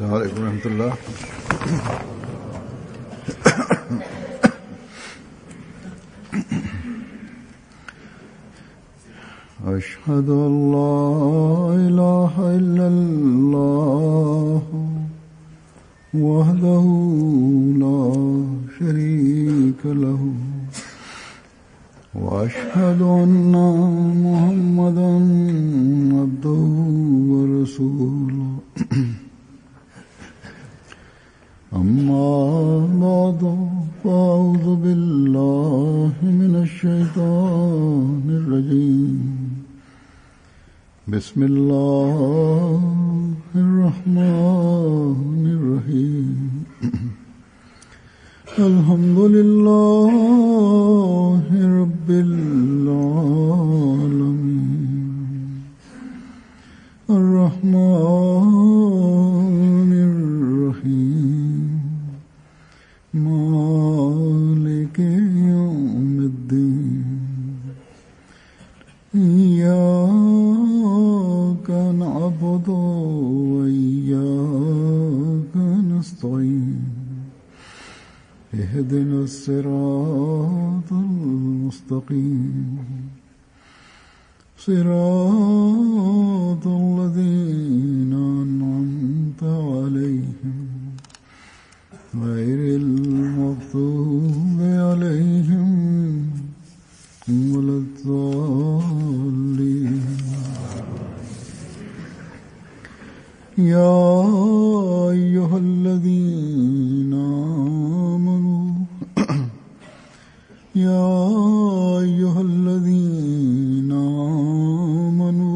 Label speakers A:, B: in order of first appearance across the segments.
A: अलैकुम रहमतुल्लाह। अशहदु अल्ला इलाहा इल्लल्लाह वहदहु ला शरीक लहु व अशहदु अन्ना मुहम्मदन अब्दुहु व रसूलुहु। अम्मा बादु फ़अऊज़ु बिल्लाहि मिनश शैतानिर रजीम। बिस्मिल्लाहिर रहमानिर रहीम। अल्हम्दुलिल्लाहि रब्बिल आलमीन अर्रहमानिर रहीम मालिकि यौमिद्दीन। इय्याका नअबुदु व इय्याका नस्तईन। इहदिनस सिरातल मुस्तकीम सिरातल लज़ीना अनअमता अलैहिम गैरिल मग़्दूबि अलैहिम वलद्दाल्लीन। या अय्युहल्लज़ीना आमनू या अय्युहल्लज़ीना आमनू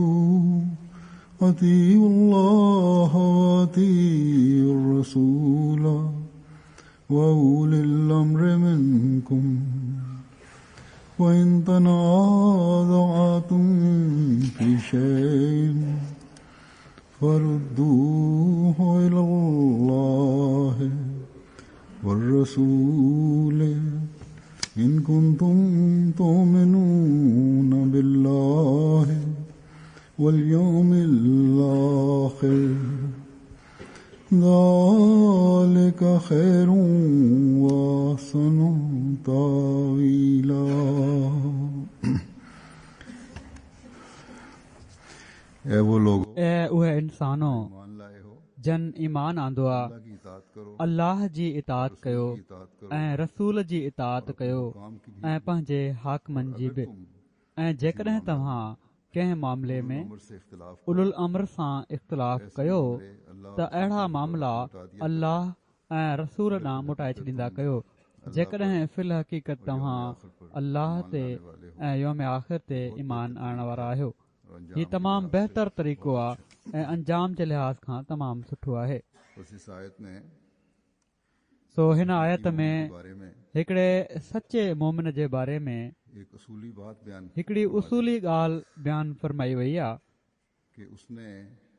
A: अतीउल्लाह व अतीउर रसूल व उलिल अम्रि मिनकुम व इन तनाज़अतुम फी शैइन फरुद्दूहु इलल्लाहि वर रसूल इन कुंतुम तु'मिनूना बिल्लाहि वल यौमिल आखिर ज़ालिका खैरुन व अहसनु तावीला। ऐ वो लोग
B: उहे इंसानो
A: मान लाए हो,
B: जन ईमान आंदो आहे,
A: अल्लाह की इताअत करो,
B: अल्लाह जी इताअत कयो
A: की इताअत करो
B: ऐं रसूल जी इताअत कयो
A: काम की भी।
B: ऐं पंहिंजे हाकमनि जी बि। ऐं जेकॾहिं तव्हां कंहिं मामले में
A: उम्र से इख्तिलाफ
B: उलुल अम्र सां इख़्तिलाफ़ कयो त अहिड़ा मामला अल्लाह ऐं रसूल ॾांहुं मोटाए छॾींदा कयो। जेकॾहिं फ़िल हक़ीक़त तव्हां अल्लाह ते ऐं यौम आख़िर ते ईमान आणण वारा आहियो। हीउ तमामु बहितर तरीक़ो आहे ऐं अंजाम जे लिहाज़ खां तमामु सुठो आहे। सो हिन आयत में हिकिड़े सचे मोमिन जे बारे में हिकिड़ी उसूली ॻाल्हि बयानु फरमाई वई आहे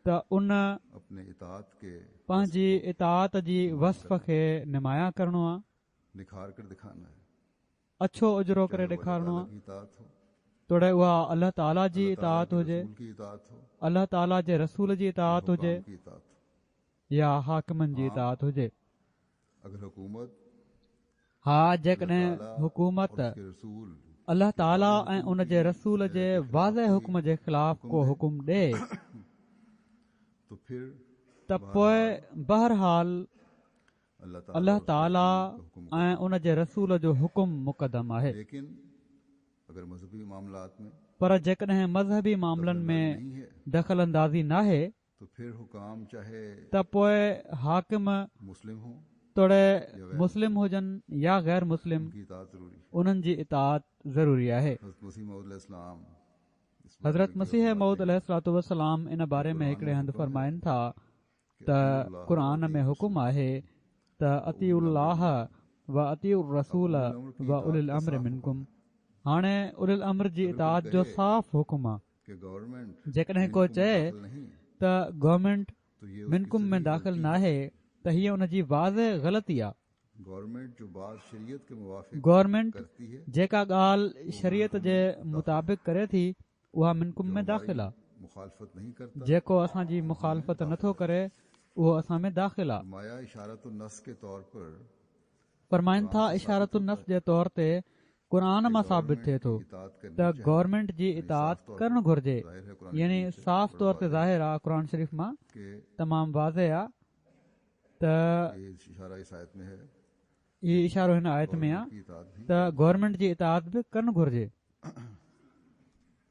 B: त उन पंहिंजी इताअत जी वस्फ़ खे निमाया करणो आहे, अछो उजरो करे ॾेखारणो आहे। तोड़े उहा अल्लाह ताला जी इताअत हुजे, अल्लाह ताला जे रसूल जी इताअत हुजे या हाकिमनि जी इताअत हुजे। हा, जेकॾहिं हुकूमत अल्लाह ताला ऐं उन जे रसूल जे वाज़े हुक्म जे ख़िलाफ़ को हुकुम ॾे त पोइ बहरहाल अल्लाह ताला ऐं उन जे रसूल जो हुकुम मुक़दम आहे। पर जेकॾहिं मज़हबी मामलनि में दख़ल अंदाज़ी नाहे त पोइ हाकिम तोड़े मुस्लिम हुजनि या गैर मुस्लिम, उन्हनि जी इताअत ज़रूरी आहे। हज़रत मसीह मऊद अलैहिस्सलातु वस्सलाम इन बारे में हिकिड़े हंधि फरमाइनि था त क़ुरान में हुकुम आहे त अतीउल्लाह व अतीउर रसूल व उलिल अम्रि मिनकुम। हाणे उलिल अम्र जी इताअत जो साफ़ हुकुम आहे। जेकॾहिं को चए त गवर्नमेंट मिनकुम में दाख़िल नाहे त हीअ उन जी वाज़े ग़लती आहे। गवर्नमेंट जेका ॻाल्हि शरीयत जे मुताबिक़ करे थी उहा मिनकुम में दाख़िल आहे। जेको असांजी मुखालफ़त नथो करे उहो असां में दाख़िल आहे।
A: माया इशारत नस के तौर पर
B: फरमाइनि था इशारत नस जे तौर ते क़ुर मां साबित थिए थो त गवर्नमेंट जी इताद करणु घुर्जे, यानी साफ़ तौर ते ज़ाहिर आहे क़ुर शरीफ़ मां
A: के
B: तमामु वाज़े आहे त
A: ये इशारा इस आयत में है
B: इहो इशारो हिन आयत में आहे
A: की इताद भी
B: त गवर्नमेंट जी इताद बि करणु घुर्जे।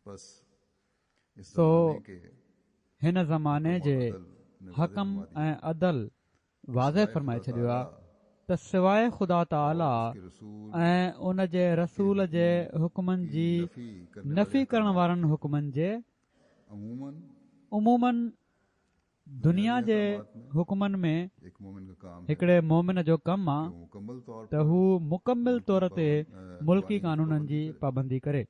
A: बस इस
B: तो
A: ज़माने के
B: हिन ज़माने जे
A: ने
B: हकम ऐं अदल वाज़े फरमाए छॾियो आहे त सवाइ ख़ुदा ताला
A: के रसूल
B: ऐं उन जे रसूल जे हुकमनि जी नफ़ी करण वारनि हुकमनि जे
A: अमूमन
B: उमूमन दुनिया जे हुकमनि में
A: एक मोमिन का काम है
B: हिकिड़े मोमिन जो कमु आहे
A: वो मुकम्मल तौर
B: त हू मुकमिल तौर ते मुल्की कानूननि जी पाबंदी करे।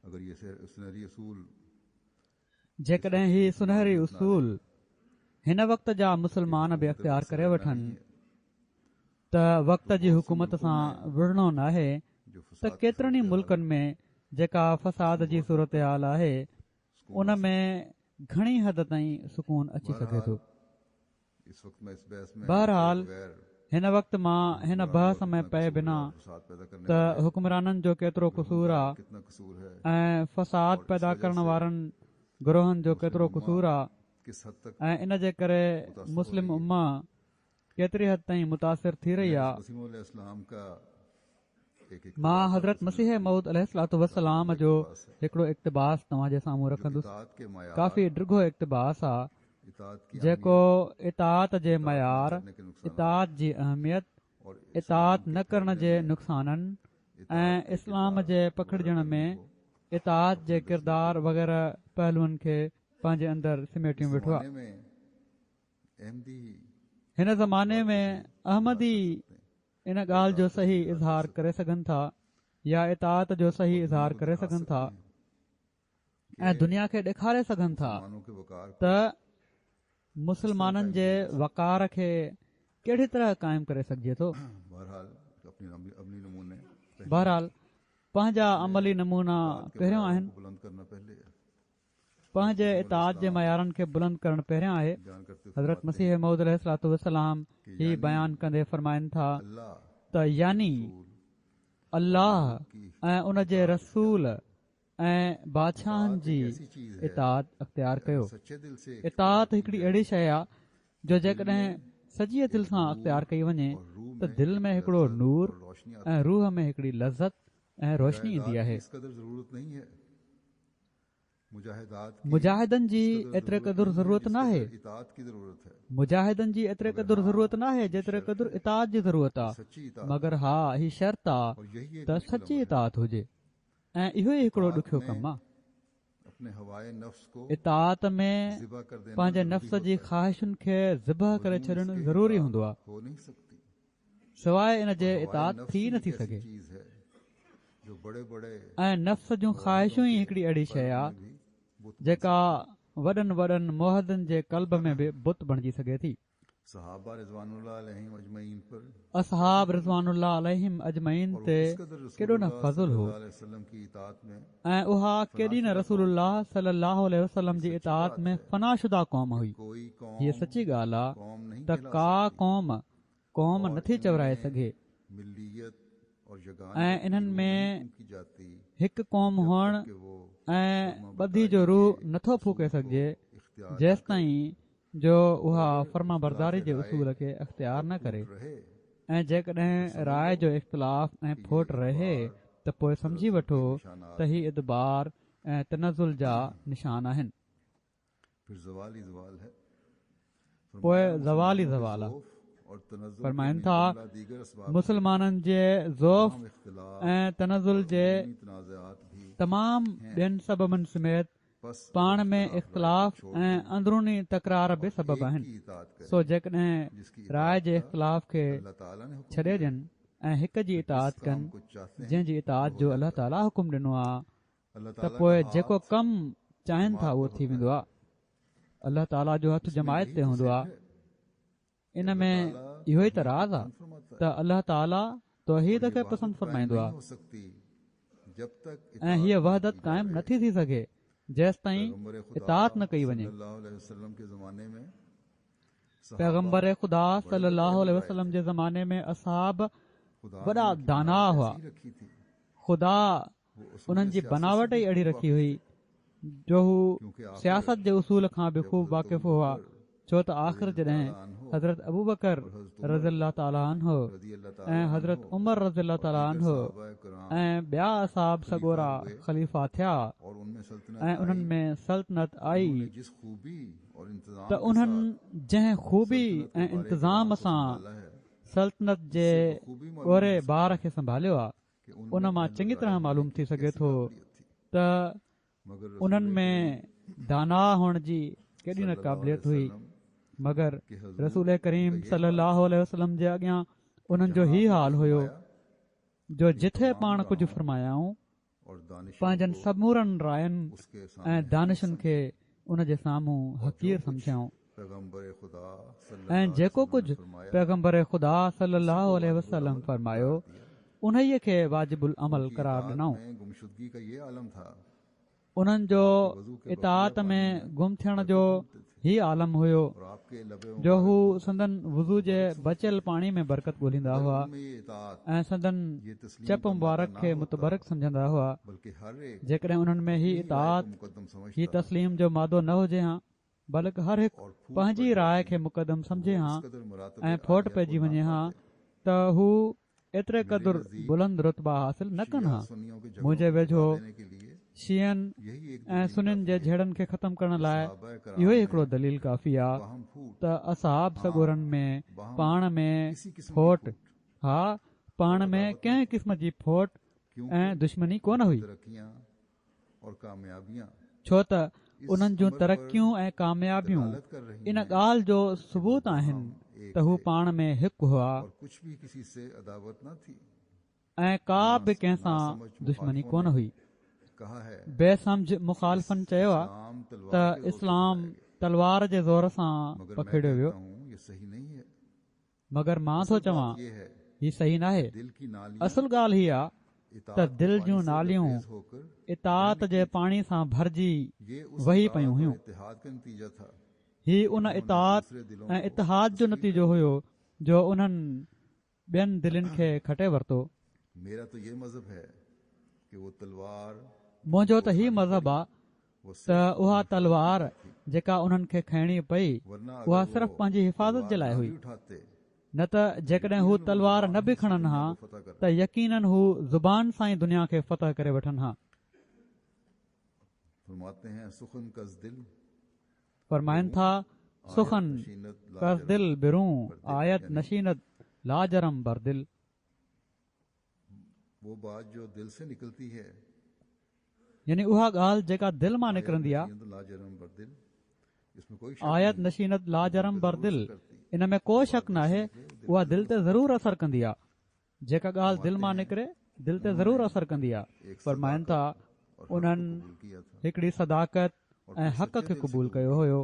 A: अगर ये सुनहरी असूल
B: जेकॾहिं ही सुनहरी उसूल हिन वक़्त जा मुस्लमान बि अख़्तियार करे वठनि त वक़्त जी हुकूमत सां विढ़णो नाहे
A: जो
B: त केतिरनि ई मुल्कनि में जेका फसाद जी सूरत हाल आहे उन में घणी हद ताईं सुकून अची सघे थो।
A: इस वक्त में इस बहस में
B: बहरहाल
A: बगैर
B: हिन वक़्त मां हिन बहस में पए बिना
A: फसाद पैदा करने
B: त हुक्मराननि जो केतिरो कसूर आहे
A: कितना कसूर है
B: ऐं फसाद पैदा करण वारनि गिरोहनि जो केतिरो कसूर आहे
A: किस हद तक
B: ऐं इन जे करे मुस्लिम उम्मा केतिरी हद ताईं मुतासिर थी रही आहे।
A: वसीम अलैहिस्सलाम का एक
B: मां हज़रत मसीह मऊद अलैहिस्सलातु वस्सलाम जो हिकिड़ो इक़्तिबास तव्हांजे साम्हूं रखंदुसि।
A: इताअत के मयार
B: काफ़ी ॾिघो इक़्तिबास आहे
A: इताअत की
B: जेको इताअत जे मयार,
A: करने के नुकसान
B: इताअत जी अहमियत,
A: और
B: इताअत न करण जे नुक़साननि ऐं इस्लाम जे पखिड़जण में इताअत जे किरदार वग़ैरह पहलुअनि खे पंहिंजे अंदरि समेटियो वेठो आहे।
A: जमाने में अहमदी
B: हिन ज़माने में अहमदी इन ॻाल्हि जो सही इज़हार करे सघनि था या इताअत जो सही इज़हार करे सघनि था ऐं दुनिया खे ॾेखारे सघनि था
A: मानों के वकार
B: त मुस्लमाननि जे वक़ार खे कहिड़ी तरह क़ाइमु करे सघिजे थो।
A: बहरहाल अपनी अपनी नमूने
B: बहरहाल पंहिंजा अमली नमूना पहिरियों आहिनि,
A: बुलंद करना पहले है।
B: पंहिंजे इताअत जे मयारनि खे बुलंद करणु पहिरियां आहे।
A: बयान करते हुए
B: हज़रत मसीह मऊद अलैहिस्सलातु वस्सलाम ही बयानु कंदे फरमाइनि था
A: अल्लाह
B: त यानी अल्लाह ऐं उन जे रसूल ऐं बादशाहनि जी
A: ऐसी चीज है
B: इताअत अख़्तियार कयो।
A: सच्चे दिल से
B: इताअत हिकिड़ी अहिड़ी शइ आहे जो जेकॾहिं सॼीअ दिलि सां अख़्तियार कई वञे त दिलि में हिकिड़ो नूर
A: रोशनी
B: ऐं रूह में हिकिड़ी लज़त ऐं रोशनी ईंदी आहे।
A: इस कदर जरूरत नहीं है मुजाहिदात
B: मुजाहिदनि जी एतिरे क़दुरु ज़रूरत नाहे,
A: इताअत की जरूरत है।
B: मुजाहिदनि जी एतिरे क़दुरु ज़रूरत नाहे जेतिरे क़दुरु इताअत जी ज़रूरत आहे।
A: सच्ची इताअत
B: मगर हा ही शर्त आहे
A: और यही एक
B: त सची इताअत हुजे ऐं इहो ई हिकिड़ो ॾुखियो कमु आहे।
A: अपने हवाए नफ्स को
B: इताअत में
A: ज़िबा कर देना
B: पंहिंजे नफ़्स जी ख़्वाहिशुनि खे ज़िबह करे छॾणु ज़रूरी हूंदो आहे,
A: हो नहीं सकती।
B: सवाइ इन जे
A: हवाए
B: इताअत
A: नफ्स
B: थी
A: ही
B: नथी
A: एक ऐसी
B: सघे।
A: चीज है जो बड़े बड़े
B: ऐं नफ़्स जूं ख़्वाहिशूं ई हिकिड़ी अहिड़ी शइ आहे जेका वॾनि वॾनि मुहदनि जे क़ल्ब में बि बुत बणिजी सघे थी।
A: सहाबा रिज़वानुल्लाह अलैहिम अजमईन पर
B: असहाब रिज़वानुल्लाह अलैहिम अजमईन ते केॾो न फज़ल हो
A: वसल्लम की इताअत में
B: ऐं उहा केॾी न रसूलुल्लाह सल्लल्लाहु अलैहि वसल्लम जी इताअत में फनाशुदा क़ौम हुई।
A: कोई कौम
B: हीअ सची ॻाल्हि आहे
A: कौम नहीं
B: त का क़ौम नथी चवराए सघे
A: मिलियत और
B: ऐं इन्हनि में
A: की जाती
B: हिकु क़ौम हुअण
A: कि वो
B: ऐं ॿधी जो रूह नथो फूके सघिजे
A: इख्तियार
B: जेसि ताईं जो उहा फर्मा बरदारी जे उसूल खे अख़्तियार न करे
A: रहे।
B: ऐं जेकॾहिं राय जो इख़्तिलाफ़ ऐं फोट रहे त पोइ सम्झी वठो त ही इदबार ऐं तनज़ुल जा निशान आहिनि।
A: फिर ज़वाल ही ज़वाल है।
B: पोइ ज़वाल ई ज़वाल आहे।
A: और तनज़्ज़ुल
B: फरमाइनि
A: के
B: था
A: जुमला दीगर असबाब
B: मुस्लमाननि जे ज़ौफ़
A: इख्तिलाफ
B: ऐं तनज़ुल जे
A: तनाज़ात भी
B: तमामु ॿियनि सबबनि समेत
A: बस
B: पाण में इख़्तिलाफ़ ऐं अंदरूनी तकरार बि सबब आहिनि।
A: की इताअत करे
B: सो जेकॾहिं राय जे इख़्तिलाफ़ खे
A: अल्लाह ताला ने हुक्म
B: छॾे ॾियनि ऐं हिक जी इताअत कनि
A: कुछ चाहते हैं
B: जंहिंजी इताअत जो अल्लाह ताला हुकुम ॾिनो आहे
A: अल्लाह
B: त
A: ताला
B: पोइ
A: का
B: जेको
A: हाथ
B: कमु चाहिनि था उहो थी वेंदो आहे। अल्लाह ताला जो हथु जमायत ते हूंदो आहे। इन में इहो ई त राज़ आहे
A: फरमाता
B: त अल्लाह ताला तौहीद
A: है।
B: खे
A: ये
B: पसंदि
A: वहदत
B: फरमाईंदो
A: कायम
B: आहे
A: नहीं हो सकती जब तक
B: ऐं हीअ वहदत क़ाइमु नथी थी सघे जेसि ताईं
A: पैगंबर खुदा
B: इताअत न कई वञे।
A: सल्लल्लाहु अलैहि वसल्लम के ज़माने में
B: पैगंबर ख़ुदा सल्लल्लाहु अलैहि वसल्लम जे ज़माने में असहाब वॾा दाना हुआ। ख़ुदा उन्हनि जी बनावट ई अहिड़ी रखी हुई जो हू सियासत जे उसूल खां बि ख़ूब वाक़िफ़ हुआ। छो त आख़िर जॾहिं हज़रत अबू बकर रज़ियल्लाहु ताला अन्हु ऐं हज़रत उमर रज़ियल्लाहु ताला अन्हु ऐं ॿिया असहाब सॻोरा ख़लीफ़ा थिया ऐं उन्हनि में सल्तनत आई त उन्हनि जंहिं ख़ूबी ऐं इंतिज़ाम सां सल्तनत जे ॻोरे ॿार खे संभालियो आहे उन मां चङी तरह मालूम थी सघे थो त उन्हनि में दाना हुअण जी केॾी न क़ाबिलियत हुई। मगर रसूल करीम सल्लल्लाहु अलैहि वसल्लम जे अॻियां उन्हनि जो ई हाल हुयो जो जिथे पाण कुझु फरमायाऊं पंहिंजनि समूरनि रायनि ऐं दानिशनि खे उन जे साम्हूं हक़ीर सम्झाऊं ऐं जेको कुझु पैगंबर ख़ुदा सल्लल्लाहु अलैहि वसल्लम फरमायो उन्हीअ खे वाजिबुल अमल करार ॾिनऊं। उन्हनि जो इताअत में गुम थियण जो ही आलम हुयो जो हू संदन वुज़ू जे बचियल पाणी में बरकत ॻोल्हींदा हुआ ऐं संदन चप मुबारक खे मुतबरक सम्झंदा हुआ। जेकॾहिं उन्हनि में ही इताअत ही तस्लीम जो मादो न हुजे हा बल्कि हर हिकु पंहिंजी राय खे मुक़दम सम्झे हा ऐं फोट पइजी वञे हा त हू एतिरे क़दुरु बुलंद रुतबा हासिल न कनि हा। मुंहिंजे वेझो शियनि ऐं सुनियुनि जे झेड़नि खे ख़तमु करण लाइ इहो ई हिकिड़ो दलील काफ़ी आहे त असहाब सॻोरनि में पाण में फोट हा पाण में कंहिं क़िस्म जी फोट ऐं दुश्मनी कोन हुई छो त उन्हनि जूं तरक़ियूं ऐं कामयाबियूं इन ॻाल्हि जो सबूत आहिनि त हू पाण में हिकु हुआ ऐं का बि कंहिंसां दुश्मनी कोन हुई। बेसमझ मुखालफ़नि चयो आहे त इस्लाम तलवार जे ज़ोर सां पखिड़ियो वियो मगर मां थो चवां ही सही नाहे। असुल ॻाल्हि हीअ आहे त दिलि जूं नालियूं इताअत जे पाणी सां भरिजी वही पयूं हुयूं। ही उन इताअत ऐं इतिहाद जो नतीजो हुयो जो उन्हनि ॿियनि दिलनि खे खटे वरितो। मुंहिंजो त ही मज़हब आहे त उहा तलवार जेका उन्हनि खे खणणी पई उहा सिर्फ़ पंहिंजी हिफ़ाज़त जे लाइ हुई न त जेकॾहिं हू तलवार न बि खणनि हा त यकीनन हू ज़ुबान सां ई दुनिया खे फ़तह करे वठनि हा। फरमाइनि था सुखन कस दिल बिरूं आयत नशीनत लाजरम बरदिल। यानी उहा ॻाल्हि जेका दिलि मां निकिरंदी आहे आयत नशीनत लाजरम बरदिल इन में को शक न आहे उहा दिलि ते ज़रूरु असरु कंदी आहे। जेका ॻाल्हि दिलि मां निकिरे दिलि ते ज़रूरु असरु कंदी आहे। फरमाइनि था उन्हनि हिकिड़ी सदाकत ऐं हक़ खे क़बूल कयो हुयो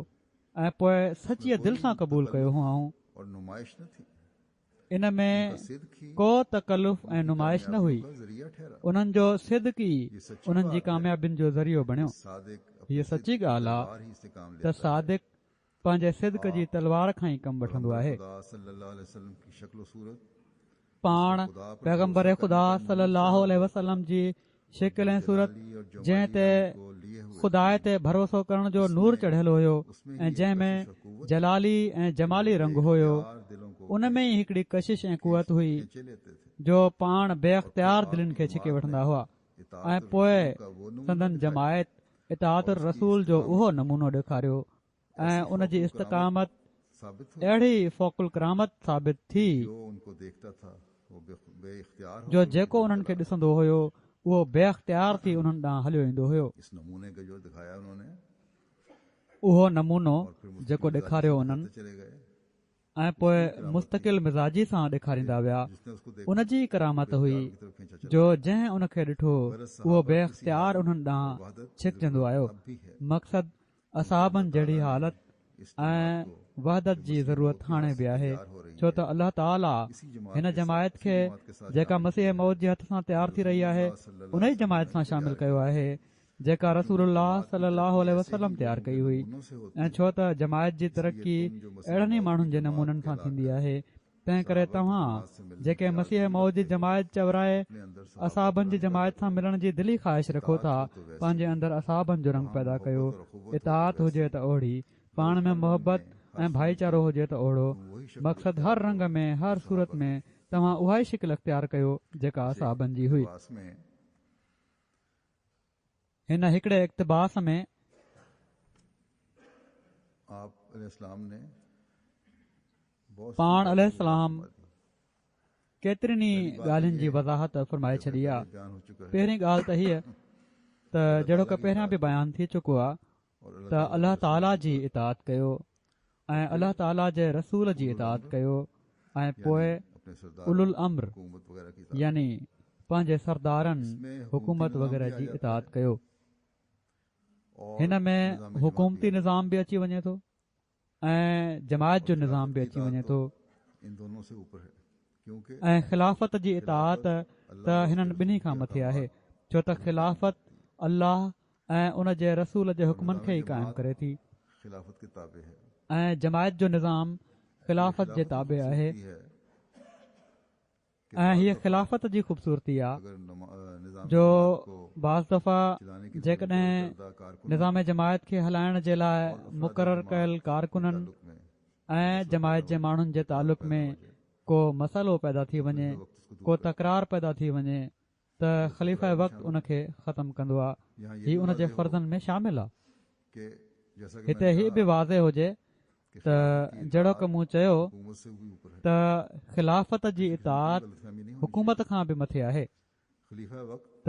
B: ऐं पोइ सचीअ दिलि सां क़बूल कयो हुआऊं। इन में को तकल्लुफ़ ऐं नुमाइश न हुई। उन्हनि जो सिदकी उन्हनि जी कामयाबियुनि जो ज़रियो बणियो। हीअ सची ॻाल्हि आहे त सादिक पंहिंजे सिदक जी तलवार खां ई कमु वठंदो आहे। पाण पैगंबर ख़ुदा सल्लल्लाहु अलैहि वसल्लम जी शिकिल ऐं सूरत जंहिं ते ख़ुदा ते भरोसो करण जो नूर चढ़ियलु हुयो ऐं जंहिं में जलाली ऐं जमाली रंग हुयो उन में ई हिकिड़ी कशिश ऐं कुवत हुई जो पाण बेअख्तियार दिलनि खे छिके वठंदा हुआ ऐं पोइ संदन जमायत इताअत रसूल जो उहो नमूनो ॾेखारियो ऐं उन जी इस्तक़ामत अहिड़ी फ़ौकुल करामत साबित थी जो जेको उन्हनि खे ॾिसंदो हुयो उहो बेअख्तियार थी उन्हनि ॾांहुं हलियो ईंदो हुयो। उहो नमूनो जेको ॾेखारियो उन्हनि ऐं पोइ मुस्तक़िल मिज़ाजी सां ॾेखारींदा विया उन जी करामत हुई जो जंहिं उन खे ॾिठो उहो बेअख्तियार उन्हनि ॾांहुं छिकजंदो आयो। मक़सद असहाबनि जहिड़ी हालत ऐं वहदत जी ज़रूरत हाणे बि आहे छो त अल्लाह ताला हिन जमायत खे जेका मसीह मौत जे हथ सां तयारु थी रही आहे उन ई जमायत सां शामिल कयो आहे जेका रसूलुल्लाह सल्लल्लाहु अलैहि वसल्लम तयारु कई हुई ऐं छो त जमायत जी तरक़ी अहिड़नि ई माण्हुनि जे नमूननि सां थींदी आहे तंहिं करे तव्हां जेके मसीह मौद जी जमायत चवराए असाबनि जी जमायत सां मिलण जी दिली ख़्वाहिश रखो था पंहिंजे अंदरि असाबनि जो रंग पैदा कयो इताअत हुजे त ओढ़ी पाण में मोहबत ऐं भाईचारो हुजे त ओढ़ो मक़सदु हर रंग में हर सूरत में तव्हां उहा ई शिकिल अख़्तियार कयो जेका असाबनि जी हुई। हिन हिकिड़े इक़्तिबास में पाण अलैहिस्सलाम केतिरनि ई ॻाल्हियुनि जी वज़ाहत फ़रमाए छॾी आहे। पहिरीं ॻाल्हि त हीअ त जहिड़ो की पहिरियां बि बयानु थी चुको आहे त अलाह ताला जी इताअत कयो ऐं अलाह ताला जे रसूल जी इताअत कयो ऐं पोइ उलुल अम्र यानी पंहिंजे सरदारनि हुकूमत वग़ैरह जी इताअत कयो। हिन में हुकूमती निज़ाम बि अची वञे थो ऐं जमायत जो निज़ाम बि अची वञे थो ऐं ख़िलाफ़त जी इताअत त हिननि ॿिन्ही खां मथे आहे छो त ख़िलाफ़त अल्लाह ऐं उन जे रसूल जे हुकमनि खे ई क़ाइमु करे थी ऐं जमायत जो निज़ाम ख़िलाफ़त जे ताबे आहे ऐं हीअ ख़िलाफ़त जी ख़ूबसूरती आहे जो बाज़ दफ़ा जेकॾहिं निज़ाम जमायत खे हलाइण जे लाइ मुक़ररु कयल कारकुननि ऐं जमायत जे माण्हुनि जे तालुक़ में को मसइलो पैदा थी वञे को तकरार पैदा थी वञे त ख़लीफ़ा वक़्तु उन खे ख़तमु कंदो आहे। हीउ उन जे फ़र्ज़नि में शामिल आहे। हिते हीअ बि वाज़े हुजे त जहिड़ो की मूं चयो त ख़िलाफ़त जी इताअत हुकूमत खां बि मथे आहे त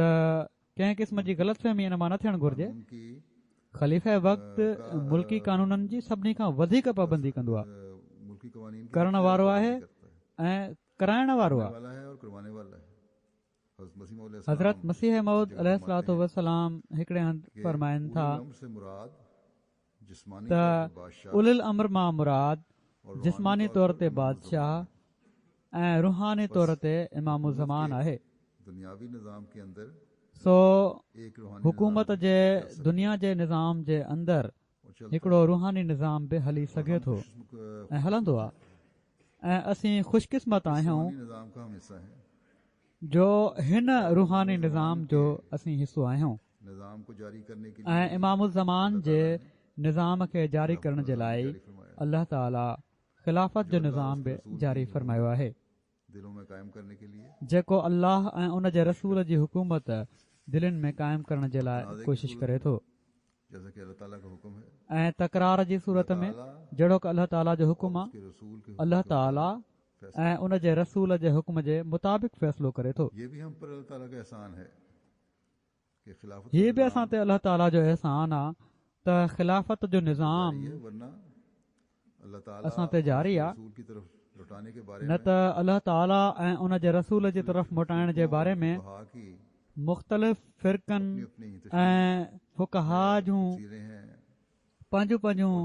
B: कंहिं क़िस्म जी ग़लतफ़हमी इन मां न थियणु घुरिजे। ख़लीफ़े वक़्तु मुल्की कानूननि जी सभिनी खां वधीक पाबंदी कंदो आहे करण वारो आहे ऐं कराइण वारो आहे। हज़रत मसीह मऊद अलैहिस्सलातु वस्सलाम हिकिड़े हंधि फ़रमाइनि था त उलिल अम्र मां मुराद जिस्मानी तौर ते बादशाह ऐं रूहानी तौर ते इमाम ज़मान आहे। सो हुकूमत जे दुनिया जे निज़ाम जे अंदरि हिकिड़ो रूहानी निज़ाम बि हली सघे थो ऐं हलंदो आहे ऐं असीं ख़ुशकिस्मत आहियूं जो हिन रूहानी निज़ाम जो असीं हिसो आहियूं ऐं इमाम ज़मान जे निज़ाम खे जारी करण जे लाइ अल्लाह ताला ख़िलाफ़त जो निज़ाम बि जारी फ़रमायो आहे जेको अल्लाह ऐं उन जे रसूल जी हुकूमत दिलनि में क़ाइमु करण जे लाइ कोशिशि करे थो ऐं तकरार जी सूरत में जहिड़ो की अल्लाह ताला जो हुकुम आहे अल्लाह ताला ऐं उन जे रसूल जे हुकुम जे मुताबिक़ फ़ैसिलो करे थो। हीअ बि असां ते अल्लाह ताला जो अहसान आहे त ख़िलाफ़त जो निज़ाम असां ते जारी आहे न त अल्लाह ताला ऐं उन जे रसूल जी तरफ़ मोटाइण जे बारे में मुख़्तलिफ़ फ़िरक़नि ऐं फ़ुक़हा जूं पंहिंजूं पंहिंजूं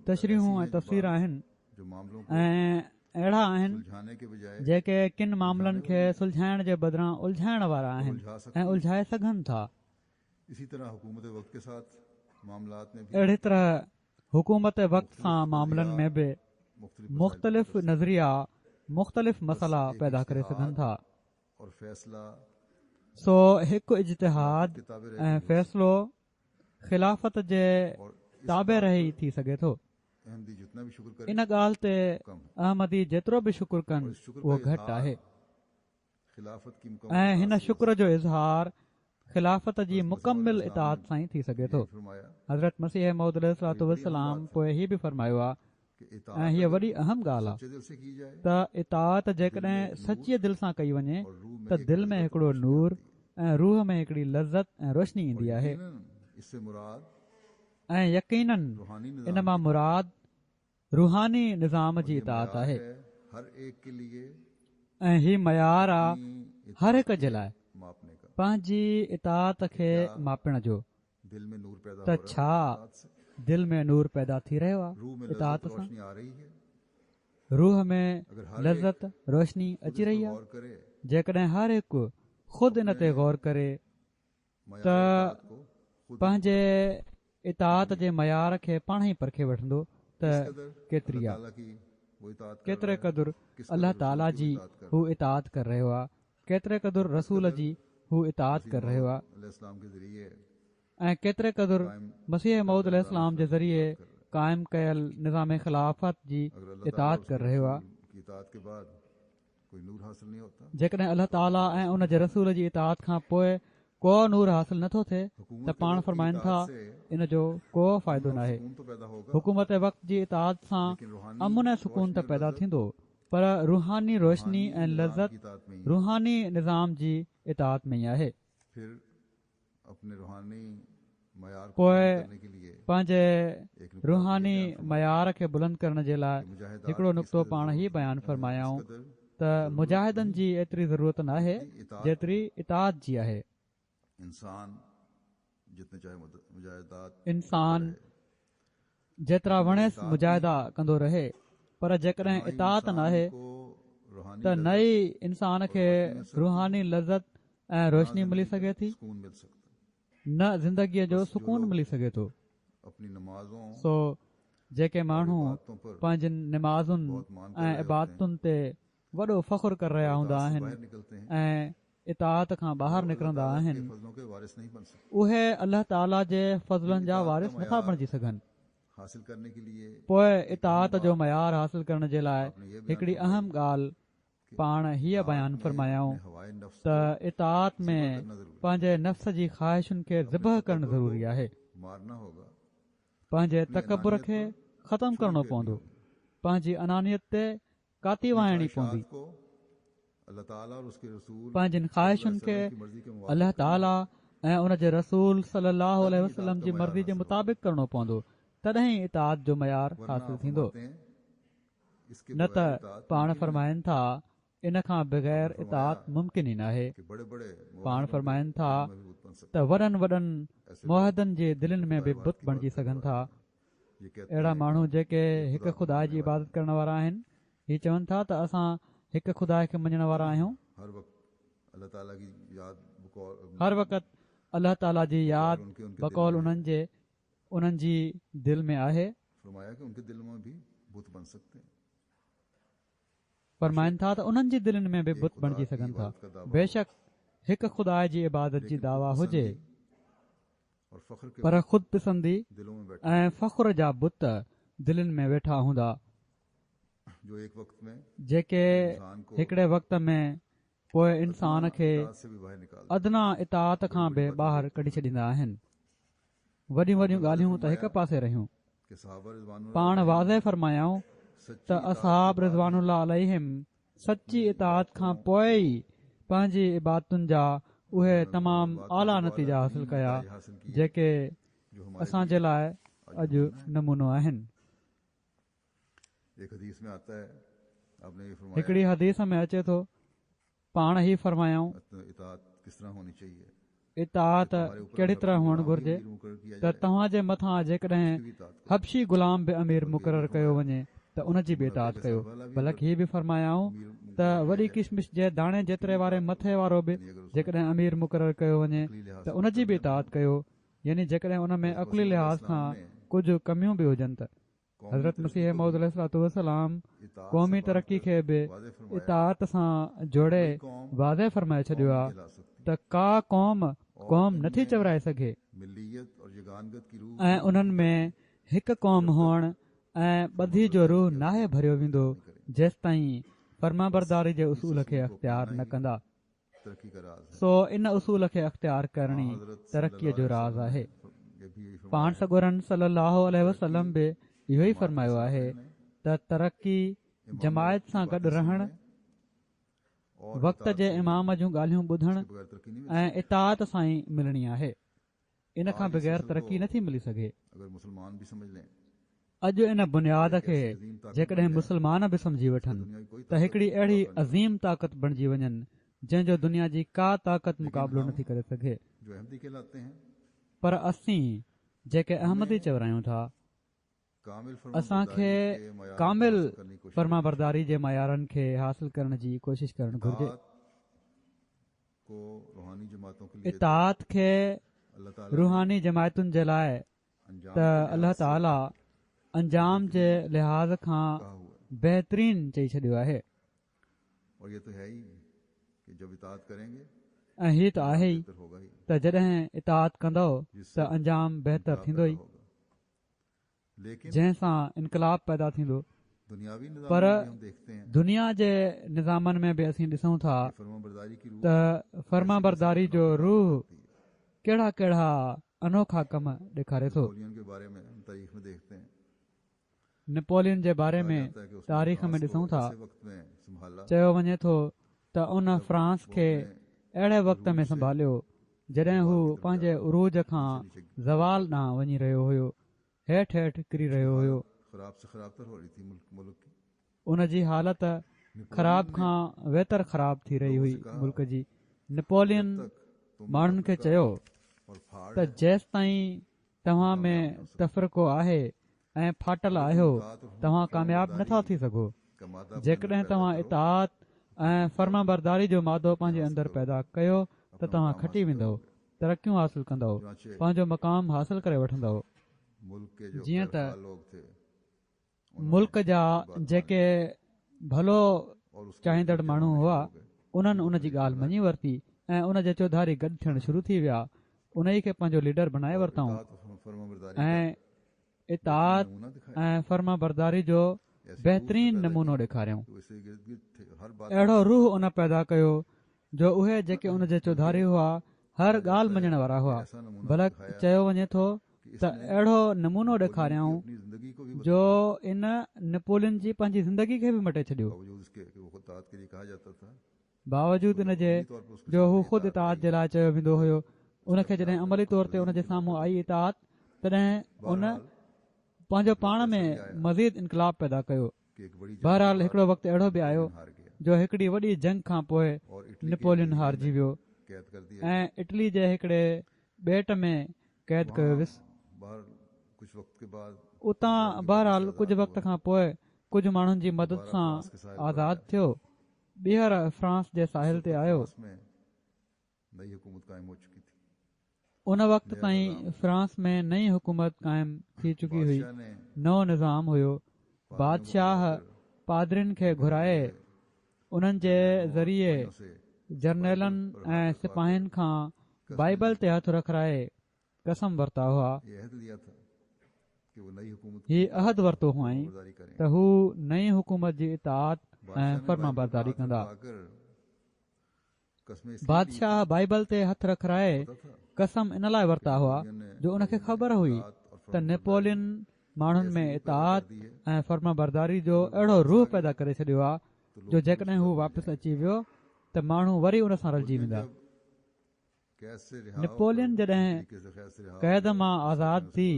B: तशरीहूं ऐं तफ़सीर आहिनि ऐं अहिड़ा आहिनि जेके किन मामलनि खे सुलझाइण जे बदिरां उलझाइण वारा आहिनि ऐं उलझाए सघनि था। अहिड़ी तरह हुकूमत वक़्त सां मामलनि में बि मुख़्तलिफ़ नज़रिया मुख़्तलिफ़ मसइला पैदा करे सघनि था। सो हिकु इज्तिहाद ऐं फ़ैसिलो ख़िलाफ़त जे ताबे रही थी सघे थो। इन ॻाल्हि ते अहमदी जेतिरो बि शुक्र कनि उहो घटि आहे ऐं हिन शुक्र जो इज़हार ख़िलाफ़त जी मुकमिल इताअत सां ई थी सघे थो। हज़रत मसीह मऊद अलैहिस्सलातु वस्सलाम पोइ हीअ बि फ़रमायो आहे ऐं हीअ वॾी अहम ॻाल्हि आहे त इताअत जेकॾहिं सचीअ दिलि सां कई वञे त दिलि में हिकिड़ो नूर ऐं रूह में हिकिड़ी लज़त ऐं रोशनी ईंदी आहे ऐं यकीनन इन मां मुराद रूहानी निज़ाम जी इताअत आहे ऐं हीउ मयार आहे हर हिक जे लाइ पंहिंजी इताअत खे मापण जो त छा दिलि में नूर पैदा थी रहियो आहे इताअत सां रूह में लज़त रोशनी अची रही आहे। जेकॾहिं हर हिकु ख़ुदि इन ते गौर करे त पंहिंजे इताद जे मयार खे पाण ई परखे वठंदो त केतिरी आहे, केतिरे क़दुरु अल्लाह ताला जी हू इताद करे रहियो आहे, केतिरे क़दुरु रसूल जी हू इताद करे रहियो आहे, ऐं केतिरे क़दुरु मसीह मऊद अलैहिस्सलाम जे ज़रिए क़ाइमु कयल निज़ाम ख़िलाफ़त जी इताद करे रहियो आहे। जेकॾहिं अल्लाह ताला ऐं उन जे रसूल जी इताद खां पोइ को नूर हासिल नथो थिए त पाण फरमाइनि था इन जो को फ़ाइदो न आहे। हुकूमत वक़्त जी इताद सां अमुन ऐं सुकून त पैदा थींदो, पर रूहानी रोशनी ऐं लज़त रूहानी निज़ाम जी इताद में ई आहे। पोइ पंहिंजे रूहानी मयार खे बुलंद करण जे लाइ हिकिड़ो नुक़्तो पाण ई बयानु फरमायाऊं त मुजाहिदनि जी एतिरी ज़रूरत न आहे जेतिरी इताद जी आहे। इंसान जेतिरा वणेसि मुजाहिदा कंदो रहे, पर जेकॾहिं इताद न आहे त नई इंसान खे रूहानी लज़त ऐं रोशनी मिली सघे थी, न ज़िंदगीअ जो सुकून मिली सघे थो। सो जेके माण्हू पंहिंजनि निमाज़ुनि ऐं इबादतुनि ते वॾो फ़ख्रु करे रहिया हूंदा आहिनि ऐं इताद खां ॿाहिरि निकिरंदा आहिनि, उहे अल्लाह ताला जे फज़लनि जा वारिस नथा बणिजी सघनि। पोइ इताद जो मयार हासिल करण जे लाइ हिकिड़ी अहम ॻाल्हि पाण हीअ बयानु फरमायाऊं त इताद में पंहिंजे नफ़्स जी ख़्वाहिशुनि खे ज़िबह करणु ज़रूरी आहे। पंहिंजे तकबुर खे ख़तमु करणो पवंदो, पंहिंजी अनानियत ते काती वाइणी पवंदी, पंहिंजिन ख़्वाहिशुनि खे अल्लाह ताला ऐं उन जे रसूल सल्लल्लाहु अलैहि वसल्लम जी मर्ज़ी जे मुताबिक़ करणो पवंदो, तॾहिं इताद जो मयार हासिल थींदो। न त पाण फरमाइनि था इन खां बग़ैर इताद मुमकिन ई न आहे। पाण फरमाइनि था त वॾनि वॾनि मुआहिदनि जे दिलनि में बि बुत बणिजी सघनि था। अहिड़ा माण्हू जेके हिकु ख़ुदा जी इबादत करण वारा आहिनि, हीअ चवनि था त असां हिकु ख़ुदा खे मञण वारा आहियूं, हर वक़्तु अल्लाह ताला जी यादि बकौल उन्हनि जी दिलि में आहे। फरमाइनि था त उन्हनि जी दिलनि में बि बुत बणिजी सघनि था। बेशक हिकु ख़ुदा जी इबादत जी दावा हुजे, पर ख़ुदि पसंदी ऐं फ़ख्र जा बुत दिलनि में वेठा हूंदा, जेके हिकिड़े वक़्त में पोइ इंसान खे अदना इताद खां बि ॿाहिरि कढी छॾींदा आहिनि। वॾियूं वॾियूं ॻाल्हियूं त हिकु पासे रहियूं। पाण वाज़े फरमायाऊं त असहाब रिज़वानुल्लाह अलैहिम सची इताद खां पोइ ई पंहिंजी इबादतुनि जा उहे तमामु आला नतीजा हासिल कया जेके असांजे लाइ अॼु नमूनो आहिनि। हिकिड़ी हदीस में अचे थो, पाण ई फरमायाऊं इताद कहिड़ी तरह हुअणु घुर्जे त तव्हांजे मथां जेकॾहिं हबशी गुलाम बि अमीर मुक़ररु कयो वञे त उन जी बि इताद कयो। बल्कि हीअ बि फरमायाऊं त वॾी किशमिश जे दाणे जेतिरे वारे मथे वारो बि जेकॾहिं अमीर मुक़ररु कयो वञे त उन जी बि इताद कयो। यानी जेकॾहिं उन में अक़ली लिहाज़ खां कुझु कमियूं बि हुजनि त हज़रत मसीह मऊद अलैहिस्सलातु वस्सलाम क़ौमी तरक़ी खे बि इताद सां जोड़े वाज़े फरमाए छॾियो आहे त का क़ौम नथी चवराए सघे ऐं उन्हनि में हिकु क़ौम हुअण ऐं ॿधी जो रूह नाहे भरियो वेंदो जेसि ताईं फर्मा बरदारी जे उसूल खे अख़्तियार न कंदा। सो इन उसूल खे अख़्तियार करणी तरक़ीअ जो राज़ आहे। पाण सॻोरन सल्लल्लाहु अलैहि वसल्लम बि इहो ई फरमायो आहे त तरक़ी जमायत सां गॾु रहण, वक़्त जे इमाम जूं ॻाल्हियूं ॿुधण ऐं इताद सां ई मिलणी आहे। इन खां बग़ैर तरक़ी नथी मिली सघे। अॼु इन बुनियाद खे जेकॾहिं मुस्लमान बि सम्झी वठनि त हिकिड़ी अहिड़ी अज़ीम ताक़त बणिजी वञनि जंहिंजो दुनिया जी का ताक़त मुक़ाबिलो नथी करे सघे। पर असीं जेके अहमदी चवरायूं था, असांखे कामिल फर्मा बरदारी जे मयारनि खे हासिल करण जी कोशिश करणु घुर्जे। इताद खे
A: अल्लाह ताला
B: रूहानी जमायतुनि जे लाइ
A: अंजाम
B: त अल्लाह ताला अंजाम जे लिहाज़ खां
A: कहा हुआ है।
B: बहितरीन चई छॾियो आहे
A: और ये तो है ही कि जब इताअत करेंगे
B: ऐं हीअ त आहे ई
A: बेहतर होगा ही,
B: त जॾहिं इताअत कंदव
A: जिससे
B: त अंजाम बहितर
A: इनकलाब
B: थींदो
A: पैदा
B: ई
A: होगा। लेकिन
B: जंहिंसां इनकलाब पैदा थींदो।
A: दुनियावी निज़ाम
B: पर
A: में भी हम देखते हैं
B: दुनिया जे निज़ामनि में बि असीं ॾिसूं था
A: कि फर्माबरदारी की रूह
B: त फर्माबरदारी जो रूह कहिड़ा कहिड़ा अनोखा कम ॾेखारे थो।
A: नेपोलियन के बारे में हम तारीख में देखते हैं,
B: नेपोलियन जे बारे
A: कहा
B: में
A: जाता है कि उसने
B: तारीख़ में
A: फ्रांस
B: ॾिसूं
A: को
B: था
A: ऐसे वक्त में संभाला
B: चयो वञे थो त उन फ्रांस
A: वो
B: खे
A: अपने
B: अहिड़े वक़्त में
A: उरूज से
B: संभालियो जॾहिं हू पंहिंजे उरूज खां ज़वाल ॾांहुं वञी रहियो हुयो, हेठि हेठि किरी रहियो हुयो।
A: खराब से खराब तर हो रही थी मुल्क की।
B: उन जी हालति ख़राब खां बहितर ख़राब थी रही हुई मुल्क जी। नेपोलियन माण्हुनि खे चयो
A: और फाड़
B: त जेसि ताईं तव्हां में तफ़रीक़ो आहे ऐं फाटल आहियो तव्हां कामयाब नथा थी सघो।
A: का मादा
B: जेकॾहिं तव्हां इताअत ऐं फर्माबरदारी जो मादो पंहिंजे अंदरि पैदा कयो त तव्हां खटी वेंदव, तरक़ियूं हासिल कंदव, पंहिंजो मक़ाम हासिल करे वठंदव।
A: मुल्क के जो
B: जीअं त
A: खैरख़्वाह लोग थे
B: मुल्क जा जेके भलो
A: और उसके
B: चाहींदड़ माण्हू हुआ
A: हो गए।
B: उन्हनि उन जी ॻाल्हि मञी वरिती ऐं उन जे चौधारी गॾु थियणु शुरू थी विया। उन ई खे पंहिंजो लीडर बनाए वरितऊं
A: फर्माबरदारी
B: ऐं इताअत
A: नमूना दिखाया।
B: ऐं फर्माबरदारी जो बहितरीन नमूनो ॾेखारियऊं।
A: तो इससे गिर्द थे, हर बात
B: अहिड़ो रूह उन पैदा कयो जो उहे जेके उन जे चौधारी हुआ हर ॻाल्हि मञण वारा हुआ।
A: ऐसा नमूना
B: भला
A: दिखाया
B: चयो वञे थो
A: कि
B: त
A: इसने
B: अहिड़ो नमूनो ॾेखारियऊं
A: अपनी जिंदगी को भी
B: जो इन नेपोलियन जी पंहिंजी ज़िंदगी खे बि मटे छॾियो।
A: बावजूद इसके कि वो खुद इताअत के लिए कहा जाता था,
B: बावजूद इन जे
A: तौर पर उसके
B: जो हू
A: सामने
B: ख़ुदि इताअत जे लाइ चयो वेंदो हुयो, उनखे जॾहिं अमली तौर ते उन जे साम्हूं आई इताअत तॾहिं उन पंहिंजो पाण में मज़ीद इनकलाब पैदा कयो।
A: कि एक बड़ी
B: बहरहाल हिकिड़ो वक़्तु अहिड़ो बि आयो
A: हार गया
B: जो हिकिड़ी वॾी जंग खां पोइ
A: और इटली
B: नेपोलियन हारजी वियो
A: कैद कर दिया।
B: ऐं इटली जे हिकिड़े ॿेट में क़ैद कयो वियुसि।
A: बाहर कुछ वक्त के बाद
B: उतां बहरहाल कुझु वक़्त खां पोइ कुझु माण्हुनि जी मदद सां आज़ादु थियो, ॿीहर फ्रांस जे साहिल ते आयो।
A: फ्रांस में नई हुकूमत कायम हो चुकी थी।
B: उन वक़्त ताईं फ्रांस में नई हुकूमत क़ाइमु थी चुकी हुई,
A: बादशाह ने
B: नओं निज़ाम हुयो। बादशाह पादरियुनि खे घुराए उन्हनि जे ज़रिए
A: से
B: जर्नैलनि ऐं सिपाहियुनि खां बाइबल ते हथ रखाए कसम वरिता हुआ।
A: ये अहद लिया था कि वो नई हुकूमत
B: ही अहद वरितो हुआईं
A: फर्माबरदारी करें।
B: त हू नई हुकूमत जी इताअत ऐं फर्माबरदारी कंदा। बादशाह बाइबल ते हथ रखाए कसम इन लाइ वरिता हुआ जो उनखे ख़बर हुई त नेपोलियन माण्हुनि में इताअत ऐं फर्माबरदारी जो अहिड़ो रूह पैदा करे छॾियो आहे जो जेकॾहिं हू वापसि अची वियो त माण्हू वरी उन सां रलिजी वेंदा। नेपोलियन जॾहिं क़ैद मां आज़ादु थी,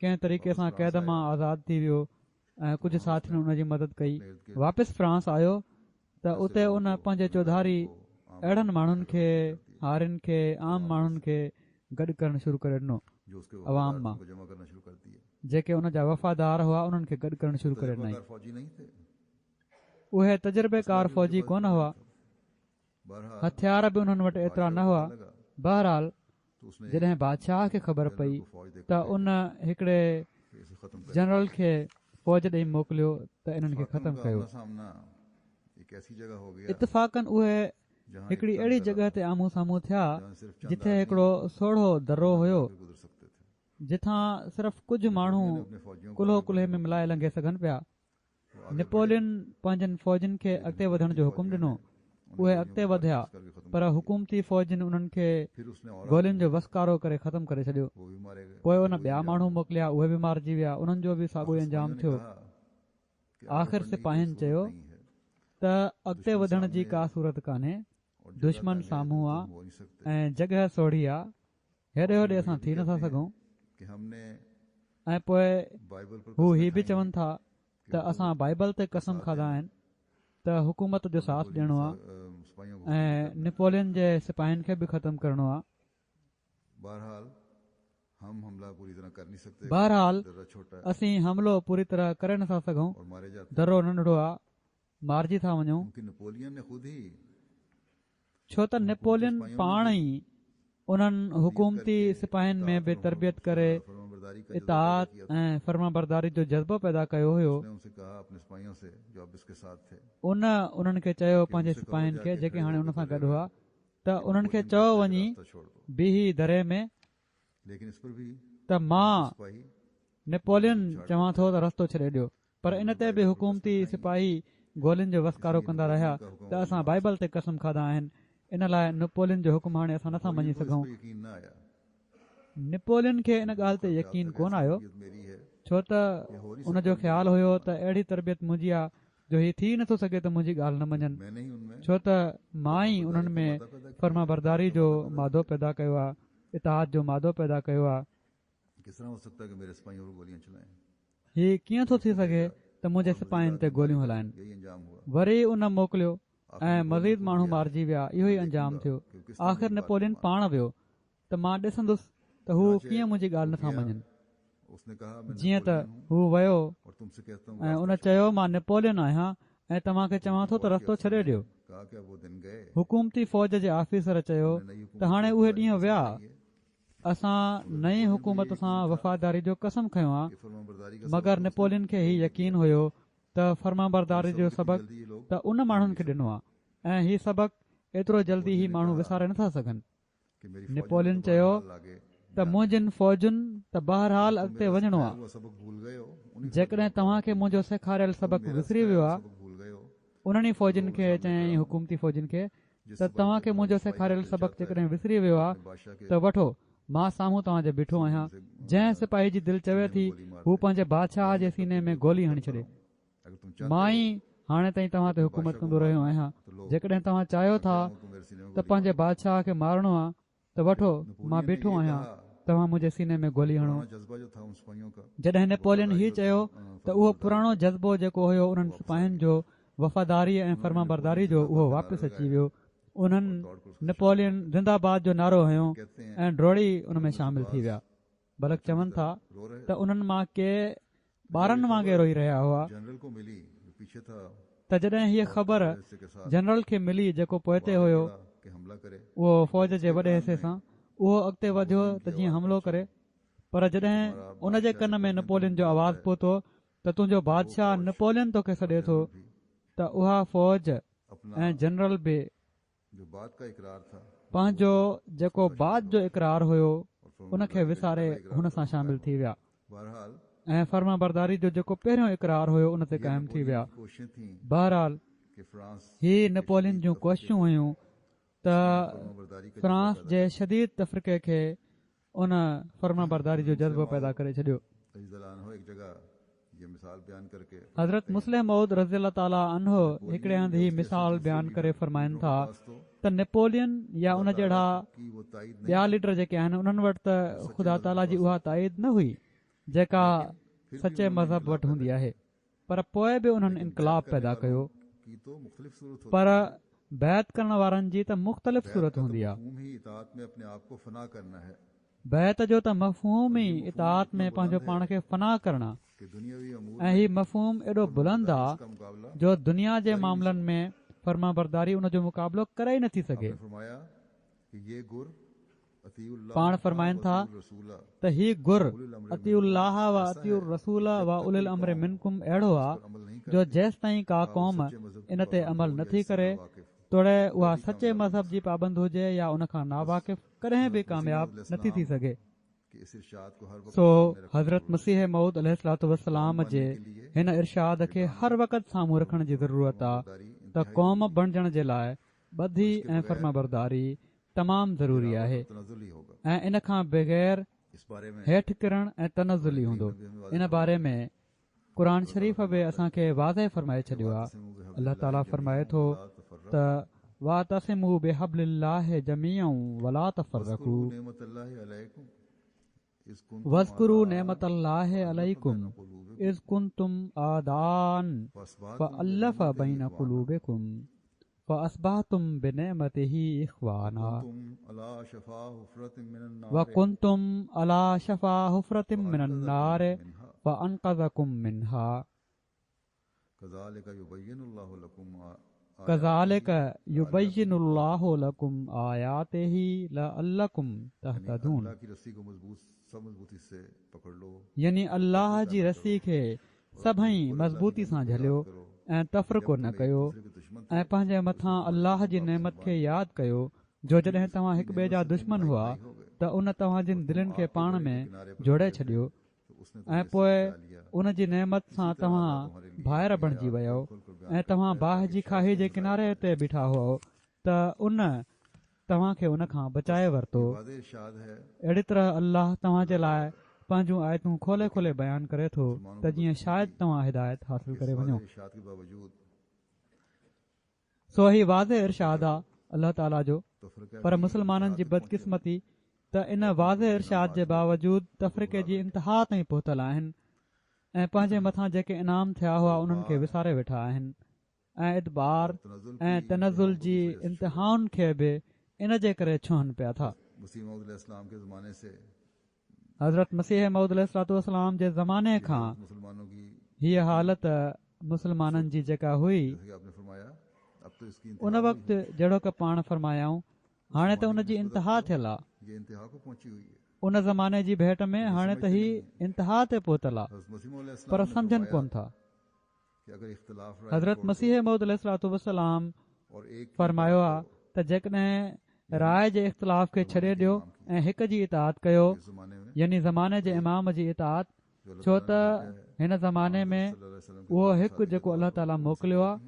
B: कंहिं तरीक़े सां क़ैद मां आज़ादु थी वियो ऐं कुझु साथियुनि उन जी मदद कई, वापसि फ्रांस आयो त उते उन पंहिंजे चौधारी अहिड़नि माण्हुनि खे, हारियुनि खे, आम माण्हुनि खे गॾु करणु शुरू करे ॾिनो। अवाम मां जेके उन जा वफ़ादार हुआ उन्हनि खे गॾु करणु शुरू करे ॾिनई। उहे तजुर्बेकार फ़ौजी कोन हुआ, हथियार बि उन्हनि वटि एतिरा न हुआ। बहरहाल जॾहिं बादशाह खे ख़बर पई त उन हिकिड़े जनरल खे फ़ौज ॾेई मोकिलियो त इन्हनि खे ख़तमु कयो। इतफ़ाक़न उहे हिकिड़ी अहिड़ी जॻह ते आम्हूं साम्हूं थिया जिथे हिकिड़ो सोढ़ो दर्रो हुयो, जिथां सिर्फ़ कुझु माण्हू कुल्हो कुल्हे में मिलाए लंघे सघनि पिया। नेपोलियन पंहिंजनि फ़ौजनि खे अॻिते वधण जो हुकुम ॾिनो। उहे अॻिते वधिया पर हुकूमती फ़ौजनि उन्हनि खे गोलियुनि जो वसकारो करे ख़तमु करे छॾियो। पोइ उन ॿिया माण्हू मोकिलिया, उहे बि मारिजी विया, उन्हनि जो बि साॻियो अंजाम थियो। आख़िर सिपाहियुनि चयो त अॻिते वधण जी का सूरत कान्हे, दुश्मन साम्हूं आहे ऐं जॻह सोढ़ी आहे, हेॾे होॾे असां थी नथा सघूं। ऐं पोइ हू ही बि चवनि था त असां बाइबल ते कसम खाधा आहिनि त हुकूमत जो साथ ॾियणो आहे ऐं नेपोलियन जे सिपाहियुनि खे बि ख़तमु करणो आहे। बहरहाल असीं हमिलो पूरी तरह करे नथा सघूं, दर्रो नंढड़ो आहे, मारिजी था वञूं। छो त नेपोलियन पाण ई उन्हनि हुकूमती सिपाहियुनि में बि तरबियत करे
A: फरमाबरदारी का
B: इताअत ऐं फर्मा बरदारी जो जज़्बो पैदा कयो हुयो।
A: उसने उनसे कहा अपने सिपाहियों से जो अब इसके साथ थे
B: उन्हनि खे चयो पंहिंजे सिपाहियुनि खे जेके हाणे हुन सां गॾु हुआ त उन्हनि खे चयो वञी
A: रास्ता छोड़ दो,
B: बीही दरे में
A: लेकिन इस पर भी
B: त मां
A: सिपाही
B: नेपोलियन चवां थो त रस्तो छॾे ॾियो। पर इन ते बि हुकूमती सिपाही गोलियुनि जो वसकारो कंदा रहिया त असां बाइबल ते कसम खाधा आहिनि, इन लाइ नेपोलियन जो हुकुम हाणे असां नथा मञी सघूं।
A: यकीन न आया।
B: नेपोलियन खे इन ॻाल्हि ते यकीन कोन आयो,
A: मेरी है
B: छो त उनजो ख़्यालु हुयो त अहिड़ी तरबियत मुंहिंजी आहे जो हीउ थी नथो सघे त मुंहिंजी ॻाल्हि न मञनि,
A: मैंने ही उनमें
B: छो त मां ई उन्हनि में फर्मा बरदारी जो मादो पैदा कयो आहे, इताअत जो मादो पैदा कयो आहे।
A: किस तरह हो सकता है कि मेरे सिपाहियों पर गोलियां चलाएं?
B: हीउ कीअं थो थी सघे त मुंहिंजे सिपाहियुनि ते गोलियूं हलाइनि।
A: यही अंजाम हुआ।
B: वरी उन मोकिलियो ऐं मज़ीद माण्हू मारिजी विया। इहो ई अंजाम थियो। आख़िर नेपोलियन पाण वियो त मां ॾिसंदुसि त हू कीअं मुंहिंजी ॻाल्हि नथा मञनि।
A: उसने कहा मैं
B: जीअं त
A: नेपोलियन हूं
B: हू वियो
A: और तुमसे कहता हूं
B: ऐं उन चयो मां नेपोलियन आहियां ऐं तव्हांखे चवां थो त रस्तो छॾे ॾियो।
A: कहा क्या वो दिन गए?
B: हुकूमती फ़ौज जे ऑफिसर चयो त हाणे उहे ॾींहं विया, असां नई हुकूमत सां वफ़ादारी जो कसम खयो आहे,
A: कि फरमाबरदारी का
B: मगर नेपोलियन खे हीउ यकीन हुयो त फर्मा बरदारी जो सबक़ु
A: जल्दी ये लोग
B: त उन माण्हुनि खे ॾिनो आहे ऐं हीउ सबक़ु एतिरो जल्दी ही माण्हू विसारे नथा सघनि।
A: कि मेरी
B: नेपोलियन चयो त मुंहिंजिन फ़ौजुनि त बहरहाल अॻिते वञणो आहे।
A: वो सबक भूल गए हो, उन्हीं
B: जेकॾहिं तव्हांखे मुंहिंजो सेखारियल सबक़ु विसरी वियो आहे,
A: सबक भूल गए हो
B: उन्हनि फ़ौजियुनि खे चयाईं हुकूमती फ़ौजियुनि खे त तव्हांखे मुंहिंजो सेखारियल सबक़ु जेकॾहिं विसरी वियो आहे
A: बादशाह के
B: त वठो, मां साम्हूं तव्हांजे बीठो आहियां। जंहिं सिपाही जी दिलि चवे थी हू पंहिंजे बादशाह जे सीने में गोली हणी छॾे।
A: अगर तुम चाहते
B: मां ई हाणे ताईं तव्हां ते हुकूमत कंदो रहियो आहियां। जेकॾहिं तव्हां चाहियो था
A: हो तो मेरे सीने में
B: त पंहिंजे बादशाह खे मारणो आहे त वठो, मां बीठो आहियां, तव्हां मुंहिंजे सीने में गोली हणो।
A: पुराना जज्बा जो था उन सिपाहियों का
B: जॾहिं नेपोलियन हीउ चयो त उहो पुराणो जज़्बो जेको हुयो उन्हनि सिपाहियुनि जो वफ़ादारी ऐं फर्मा बरदारी जो, उहो वापसि अची वियो। उन्हनि नेपोलियन ज़िंदाबाद जो नारो हयो
A: कहते हैं
B: ऐं डोड़ी उन में शामिल थी विया। बल्कि चवनि था
A: रो रहे
B: त उन्हनि मां के ॿारनि वांगुरु रोई रहिया हुआ।
A: जनरल को मिली जो पीछे था
B: त जॾहिं हीअ ख़बर
A: हिस्से के साथ
B: जनरल खे मिली जेको पोइते हुयो
A: कि हमला करे
B: उहो फ़ौज जे वॾे हिसे सां, उहो अॻिते वधियो त जीअं हमिलो करे। पर जॾहिं उन जे कन में नेपोलियन जो आवाज़ पहुतो त तुंहिंजो बादशाह नेपोलियन तोखे सॾे थो, त उहा फ़ौज
A: अपना
B: ऐं जनरल बि
A: जो बात का इकरार था
B: पंहिंजो जेको बाद जो इक़रार हुयो उनखे विसारे हुन सां शामिल थी विया
A: बहरहाल
B: ऐं फर्मा बरदारी जो जेको पहिरियों इक़रार हुयो उन ते क़ाइमु थी विया।
A: कोशिशें थी
B: बहरहाल
A: कि फ्रांस
B: ही नेपोलियन जूं कोशिशूं हुयूं त
A: फरमाबरदारी का
B: फ्रांस जे शदीद तफ़रीक़े खे उन फर्मा बरदारी जो जज़्बो पैदा करे छॾियो।
A: हो एक जगह ये मिसाल बयान करके
B: हज़रत मुस्लिम मऊद रज़ी अल्लाह ताला अन्हो हिकिड़े हंधि ही मिसाल बयान करे फरमाइनि था त नेपोलियन या उन जहिड़ा
A: की वो ताईद
B: ॿिया लीडर जेके आहिनि उन्हनि वटि त ख़ुदा ताला जी उहा ताईद न हुई जेका सचे मज़हब वटि हूंदी आहे, पर पोइ बि उन्हनि इनकलाब पैदा कयो।
A: की तो मुख्तलिफ सूरत होती
B: पर बैत करण वारनि जी त मुख़्तलिफ़ सूरत हूंदी आहे।
A: मफ़हूम ही इताअत में अपने आप को फना करना है
B: बैत जो त मफ़हूम ई इताअत में पंहिंजो पाण खे फना करणु आहे
A: कि दुनियावी अमूर
B: ऐं हीउ मफ़हूम एॾो बुलंद आहे
A: का मुकाबला
B: जो दुनिया जे मामलनि में फर्मा बरदारी उन जो मुक़ाबिलो करे ई नथी सघे।
A: आपने फरमाया कि ये गुर अतीउल्लाह
B: पाण फरमाइनि था
A: रसूला
B: त ही गुर अतीउल्लाह व अतीउर रसूल व उलिल अम्र मिनकुम अहिड़ो आहे
A: अमल नहीं
B: जो जेसि ताईं का क़ौम इन ते अमल नथी करे तोड़े उहा सचे मज़हब जी पाबंद हुजे या उन खां नावाक़िफ़ कॾहिं बि कामयाब नथी थी सघे।
A: कि इस इरशाद को हर वक्त
B: सो हज़रत मसीह मऊद अलैहिस्सलातु वस्सलाम जे हिन इरशाद खे हर वक़्तु साम्हूं रखण जी ज़रूरत आहे त क़ौम बणजण जे लाइ ॿधी ऐं फर्मा बरदारी तमामु ज़रूरी आहे
A: तनज़ुली होगा।
B: ऐं इन खां बग़ैर
A: इस बारे में
B: हेठि किरण ऐं तनज़ुली हूंदो। इन बारे में क़ुर शरीफ़ बि असांखे वाज़ह फ़रमाए छॾियो आहे। अल्लाह ताला फ़रमाए थो त वातसिमू बिहब्लिल्लाहि जमीअन वला तफ़र्रक़ू वज़्कुरू नेमतल्लाहि अलैकुम इज़ कुंतुम आदान फ़अल्लफ़ बैन क़ुलूबिकुम फ़अस्बहतुम बिनिअमतिही इख़वाना वकुंतुम अला शफ़ा हुफ़रतिम मिनन्नार फ़अनक़ज़कुम मिन्हा।
A: कज़ालिक युबय्यिनुल्लाहु लकुम
B: कज़ालिक युबय्यिनुल्लाहु लकुम आयातिही लअल्लकुम तहतदून।
A: अल्लाह की रस्सी को सब मजबूती से पकड़ लो,
B: यानी अल्लाह जी रस्सी खे सभई मज़बूती सां झलियो ऐं तफ़रीक़ो न कयो ऐं पंहिंजे मथां अल्लाह जी नेमत खे यादि कयो जो जॾहिं तव्हां हिक ॿिए जा दुश्मन हुआ त उन तव्हांजी दिलनि खे पाण में जोड़े छॾियो ऐं पोइ उन जी नेमत सां तव्हां भाइर बणिजी वियो ऐं तव्हां बाहि जी खाई जे किनारे ते बीठा हुओ त उन तव्हांखे उन खां बचाए वरितो।
A: वाज़े इरशाद है
B: अहिड़ी तरह अल्लाह तव्हां जे लाइ पंहिंजूं आयतूं खोले खोले बयानु करे थो त जीअं शायदि तव्हां हिदायत हासिल करे वञो।
A: इरशाद के बावजूद
B: सो ही वाज़े इरशाद आहे अल्लाह ताला जो,
A: तफरीक़ा
B: पर मुस्लमाननि जी बदकिस्मती त इन वाज़े इरशाद जे बावजूद तफ़रीक़े जी इंतिहा ताईं पहुतल आहिनि ऐं पंहिंजे मथां जेके इनाम थिया हुआ उन्हनि खे विसारे वेठा आहिनि ऐं इतबार ऐं तनज़ुल जी इंतिहाउनि खे बि इन जे करे छुहनि पिया था।
A: मसीह मौऊद अलैहिस्सलाम के ज़माने से
B: हज़रत मसीह मौऊद अलैहिस्सलाम जे ज़माने खां
A: मुसलमानों की,
B: हीअ हालत मुसलमाननि जी जेका हुई
A: जैसे कि आपने फरमाया, अब तो इसकी
B: उन वक़्तु जहिड़ो की पाण फरमायाऊं हाणे त उन जी इंतिहा थियल आहे।
A: ये इंतहा को पहुंची हुई है।
B: उन ज़माने जी भेट में हाणे त ही इंतिहा ते पहुतल आहे,
A: हज़रत मसीह मौऊद अलैहिस्सलाम
B: पर
A: ने
B: सम्झनि
A: फरमाया
B: कोन था।
A: कि अगर इख्तिलाफ राय
B: हज़रत
A: छोड़ दो
B: मसीह मौऊद अलैहिस्सलाम
A: और एक की
B: फरमायो
A: इताअत
B: आहे
A: करो,
B: त जेकॾहिं राय जे इख़्तिलाफ़ खे छॾे ॾियो ऐं हिक जी इताअत कयो
A: इस ज़माने में
B: यानी ज़माने जे इमाम जी इताअत,
A: जो अल्लाह
B: छो
A: ताला
B: त
A: ने भेजा है,
B: हिन ज़माने में
A: सल्लल्लाहु अलैहि वसल्लम के
B: उहो
A: बाद
B: हिकु
A: सादिक़
B: जेको
A: के
B: अल्लाह
A: तौर
B: ताला
A: पर
B: मोकिलियो आहे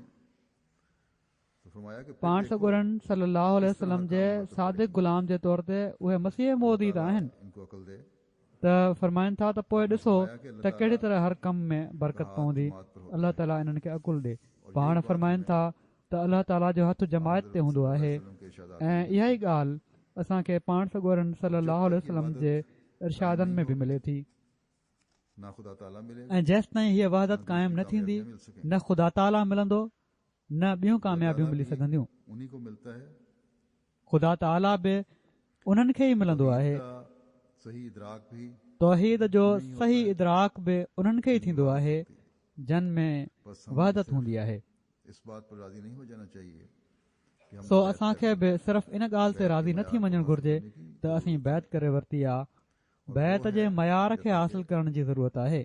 A: तो फरमाया कि फिर
B: पाण
A: देखो
B: सगुरन सल्लल्लाहु अलैहि वसल्लम जे सादिक़ गुलाम जे तौर ते उहे मसीह मौऊद ई त आहिनि।
A: इनको अकल दे,
B: त फरमाइनि था त पोइ ॾिसो
A: फरमाया कि
B: त
A: अल्लाह
B: कहिड़ी
A: ताला
B: तरह हर कम में बरकत
A: का हाथ
B: पवंदी,
A: जमात पर होता
B: अल्लाह
A: है।
B: ताला इन्हनि खे अकुल ॾे।
A: और
B: पाण
A: यही बात
B: फरमाइनि
A: हमें
B: था त अल्लाह ताला जो हथ जमायत ते हूंदो
A: सल्लल्लाहु
B: आहे
A: अलैहि वसल्लम के इरशादात
B: ऐं
A: में
B: इहा ई ॻाल्हि असांखे पाण सगोरन सल्लल्लाहु अलैहि वसल्लम जे इरशादनि में बि मिले थी।
A: ना खुदा ताला मिलेगा
B: ऐं जेसि ताईं हीअ वहदत
A: ना
B: क़ाइमु न
A: दूसरी
B: थींदी
A: कामयाबियां मिल सकेंगी।
B: न ख़ुदा ताला मिलंदो न ॿियूं
A: खुदा
B: कामयाबियूं
A: ताला
B: मिली
A: भी
B: सघंदियूं।
A: उन्हीं को मिलता है।
B: ख़ुदा ताला बि उन्हनि खे ई मिलंदो
A: तौहीद
B: आहे।
A: का सही इदराक भी
B: तौहीद जो
A: नहीं होता
B: सही
A: है।
B: इदराक बि उन्हनि खे ई
A: जिनमें
B: थींदो
A: वहदत
B: आहे
A: होती है।
B: जिन में
A: बस हमें
B: वहदत
A: सिर्फ
B: हूंदी आहे।
A: इस बात पर राजी नहीं हो जाना चाहिए कि हम
B: सो
A: बैत
B: असांखे
A: कर
B: बि
A: लें।
B: सिर्फ़ इन ॻाल्हि ते
A: बैत के
B: राज़ी
A: मयार
B: नथी
A: को
B: मञणु
A: हासिल
B: घुर्जे
A: करने की
B: त असीं
A: जरूरत
B: बैत
A: है।
B: करे वरिती आहे।
A: और
B: बैत
A: वो
B: जे
A: है
B: मयार खे
A: जैसा
B: हासिल
A: कि
B: करण जी ज़रूरत आहे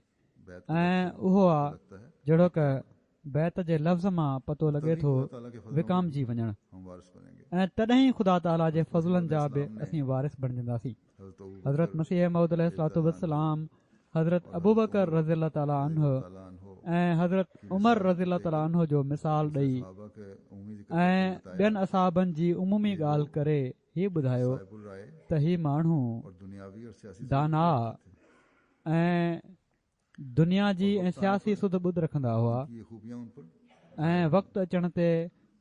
A: बैत को
B: ऐं
A: लफ्ज़
B: उहो
A: से
B: आहे
A: लगता है
B: जहिड़ो क
A: इकराम।
B: बैत जे लफ़्ज़ मां पतो लॻे
A: तभी
B: थो
A: खुदा ताला के फजलों
B: विकामजी
A: के
B: वञणु
A: हम वारिस बनेंगे।
B: ऐं तॾहिं ख़ुदा ताला जे
A: हज़रत
B: फज़लनि जा बि
A: मसीह
B: असीं वारिस बणजंदासीं।
A: हज़रत अबू
B: हज़रत
A: बकर
B: मसीह मऊद अलैहिस्सलाम, हज़रत
A: और
B: अबू
A: हज़रत
B: बकर
A: उमर
B: रज़ी अल्लाह ताला अन्हु
A: रज़ियल्लाहु ताला अन्हो
B: ऐं हज़रत
A: की
B: उमर
A: मिसाल
B: रज़ी अल्लाह ताला
A: देकर
B: अन्हु जो मिसाल
A: दूसरे
B: ॾेई
A: सहाबा के उम्मी ज़िक्र
B: ऐं
A: करके बताया
B: ॿियनि असाबनि जी उमूमी
A: ये
B: ॻाल्हि
A: लोग
B: करे हीउ ॿुधायो
A: साहिबुल राय
B: त ही माण्हू
A: और दुनियावी और सियासी
B: दाना ऐं दुनिया जी
A: और
B: ऐं
A: वक्त आने
B: सियासी
A: पर
B: सुध ॿुध रखंदा हुआ
A: उनकी ये खूबियां उन पर
B: ऐं वक़्तु अचण ते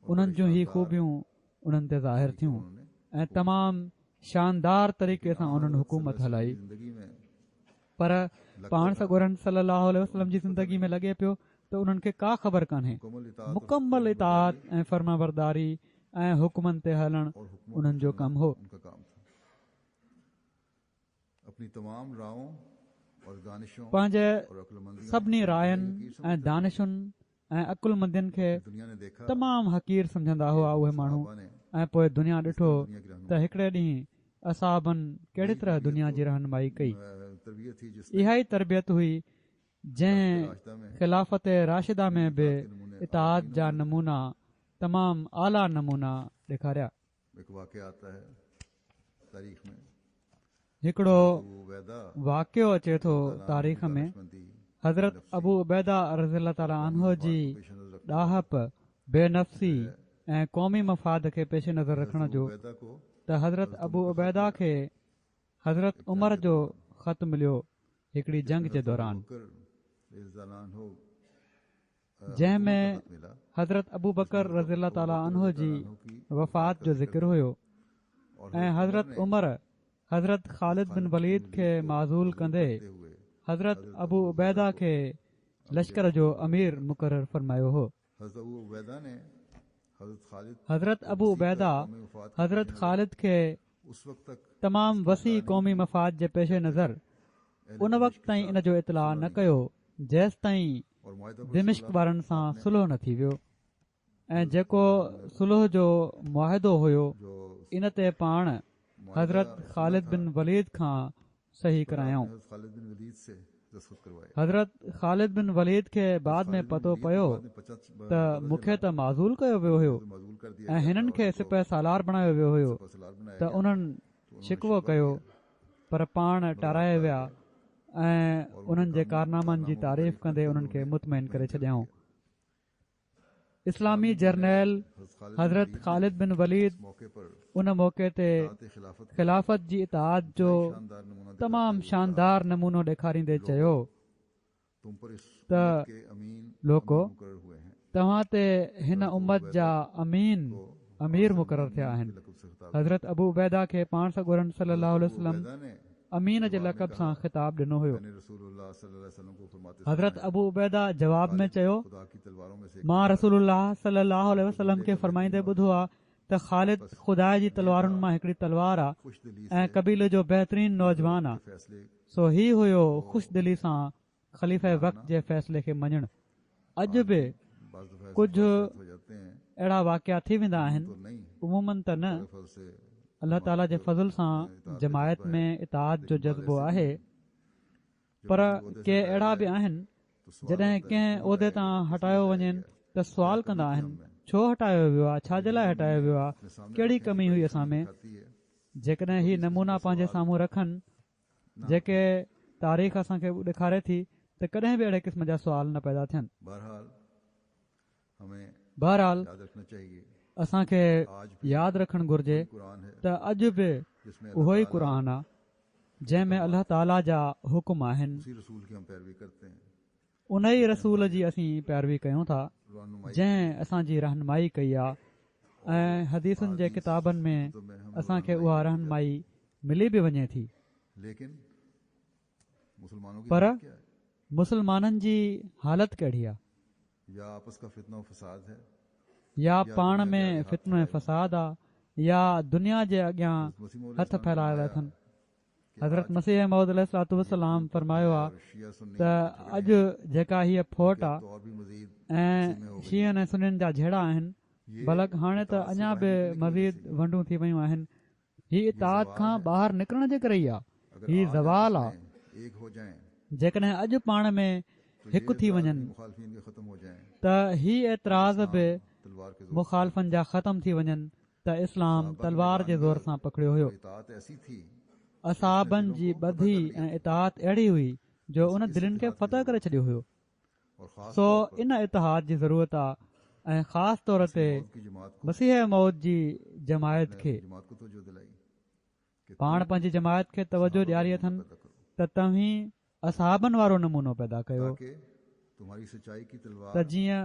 B: उन्हनि जूं ही खूबियूं उन्हनि ते ज़ाहिर थियूं ऐं तमामु शानदार तरीक़े सां उन्हनि हुकूमत हलाई।
A: ज़िंदगी में
B: पर पाण सगोरन सल्लल्लाहु अलैहि वसल्लम जी ज़िंदगी में लॻे पियो त उन्हनि खे का ख़बर कान्हे। मुकमल इताअत ऐं फर्माबरदारी ऐं हुकमनि ते हलणु
A: और हुक्मों
B: उन्हनि जो
A: पर
B: कमु
A: चलना
B: हो।
A: उनका काम था। अपनी तमाम राहों और दानिशों
B: पंहिंजे
A: और अक्लमंदियों
B: सभिनी
A: को
B: रायनि
A: हकीर
B: ऐं
A: समझते थे।
B: दानिशुनि ऐं अकुलमंदियुनि खे
A: दुनिया ने देखा
B: तमामु हक़ीर सम्झंदा हुआ उहे माण्हू
A: सहाबा ने
B: ऐं पोइ दुनिया
A: इस
B: ॾिठो
A: तरह दुनिया की
B: त
A: रहनुमाई
B: हिकिड़े ॾींहुं असाबनि कहिड़ी तरह दुनिया जी रहनुमाई कई।
A: तरबियत थी जिसने
B: इहा ई तरबियत हुई जंहिं
A: राशदा में
B: ख़िलाफ़त राशिदा में बि
A: इताअत के नमूने
B: इताअत
A: आला
B: जा
A: नमूने
B: नमूना तमामु आला नमूना ॾेखारिया।
A: एक वाक़या आता है तारीख में।
B: हिकिड़ो
A: अबू उबैदा
B: वाक़ियो अचे थो तारीख़ में।
A: दानिशमंदी
B: हज़रत अबू उबैदा रज़ी अल्लाह ताला अन्हो जी ॾाहप बेनफ़सी ऐं क़ौमी मफ़ाद खे पेश नज़र रखण जो
A: उबैदा को
B: त हज़रत अबू उबैदा खे हज़रत उमर जो ख़त मिलियो हिकिड़ी जंग जे दौरान, जंहिं में हज़रत अबू बकर रज़ी अल्लाह ताला अन्हो जी वफ़ात जो ज़िक्र हुयो ऐं हज़रत उमर हज़रत ख़ालिद बिन वलीद खे माज़ूल कंदे हज़रत अबू उबैदा खे लश्कर जो अमीर मुक़ररु फ़रमायो हो। हज़रत अबू उबैदा हज़रत ख़ालिद खे
A: उस वक्त तक
B: तमामु वसी क़ौमी मफ़ाद जे पेश नज़र उन वक़्त ताईं इन जो इतलाउ न कयो जेसि ताईं
A: और मुआहिदा पर
B: दिमिश्क वारनि सां सुलह न थी वियो ऐं जेको सुलह जो मुआहिदो हुयो
A: जो
B: इन ते पाण हज़रत ख़ालिद बिन वलीद खां सही करायऊं।
A: खालिद बिन वलीद से दस्तखत करवाए।
B: हज़रत ख़ालिद बिन वलीद खे बाद में पतो पियो त मूंखे त माज़ूल कयो वियो हुयो
A: माज़ूल कर दिया
B: ऐं हिननि खे सिपह सालार बणायो वियो हुयो त उन्हनि शिकवो कयो, पर पाण टाराए विया ऐं उन्हनि जे कारनामनि जी तारीफ़ कंदे उन्हनि खे मुतमइन करे छॾियऊं। इस्लामी जर्नैल हज़रत ख़ालिद बिन वलीद
A: मौके पर
B: उन मौके ते ख़िलाफ़त जी इताअत जो तमामु शानदार नमूनो ॾेखारींदे चयो
A: तुम पर इस
B: त
A: के अमीन
B: लोको
A: मुकर्रर हुए हैं।
B: तव्हां ते हिन उम्मत जा अमीर मुक़रर थिया आहिनि। हज़रत अबू उबैदा खे पाण सॻोरन सल्लल्लाहु अलैहि वसल्लम अमीन जे लक़ब सां ख़िताब ॾिनो हुयो। हज़रत अबू उबैदा जवाब में चयो, मां रसूलुल्लाह सल्लल्लाहु अलैहि वसल्लम खे फरमाईंदे ॿुधो आहे त ख़ालिद ख़ुदा जी तलवारुनि मां हिकिड़ी तलवार आहे ऐं कबीले जो बहितरीन नौजवान आहे। सो ही हुयो ख़ुश दिली सां ख़लीफ़े वक़्त जे फ़ैसिले खे मञणु। अॼु बि कुझु अहिड़ा वाक़िया थी वेंदा आहिनि, उमूमन त न, अल्लाह ताला जे फज़ल सां जमायत में इताअत जो जज़्बो आहे, पर के अहिड़ा बि आहिनि जॾहिं कंहिं उहिदे तां हटायो वञे त सुवाल कंदा आहिनि, छो हटायो वियो आहे, छाजे लाइ हटायो वियो आहे, कहिड़ी कमी हुई असां में। जेकॾहिं ही नमूना पंहिंजे साम्हूं रखनि जेके तारीख़ असांखे ॾेखारे थी त कॾहिं बि अहिड़े क़िस्म जा सुवाल न पैदा थियनि। बहरहाल असांखे यादि रखणु घुर्जे त अॼु बि उहो ई क़ुर आहे जंहिं में अल्लाह ताला जा हुकुम आहिनि, उन ई रसूल जी असीं पैरवी कयूं था जंहिं असांजी रहनुमाई कई आहे ऐं हदीसुनि जे किताबनि में असांखे उहा रहनुमाई मिली बि वञे थी। पर मुसलमाननि जी हालत कहिड़ी आहे? या पाण में फितनो ऐं फ़साद आहे या दुनिया जे अॻियां हथ फैलाए अथनि। हज़रत मसीह मौद अलैहिस्सलातु वस्सलाम फरमायो आहे त अॼु जेका हीअ फोट आहे ऐं शीअनि ऐं सुनियुनि जा जहिड़ा आहिनि, बल्कि हाणे त अञा बि मज़ीद वंडूं थी वयूं आहिनि। हीअ इताअत खां ॿाहिरि निकिरण जे करे ई आहे, हीअ ज़वाल आहे। जेकॾहिं अॼु पाण में हिकु थी वञनि त ही एतिराज़ बि मुखालफ़नि जा ख़तम थी वञनि त इस्लाम तलवार जे ज़ोर सां पकड़ियो हुयो। असाबनि जी ॿधी ऐं इताअत अहिड़ी हुई जो उन दिलनि खे फ़तह करे छॾियो हुयो। सो इन इतिहाद जी ज़रूरत आहे ऐं ख़ासि तौर ते मसीह मौद जी जमायत खे पाण पंहिंजी जमायत खे तवजो ॾियारी अथनि त तव्हीं असहाबनि वारो नमूनो पैदा कयो त जीअं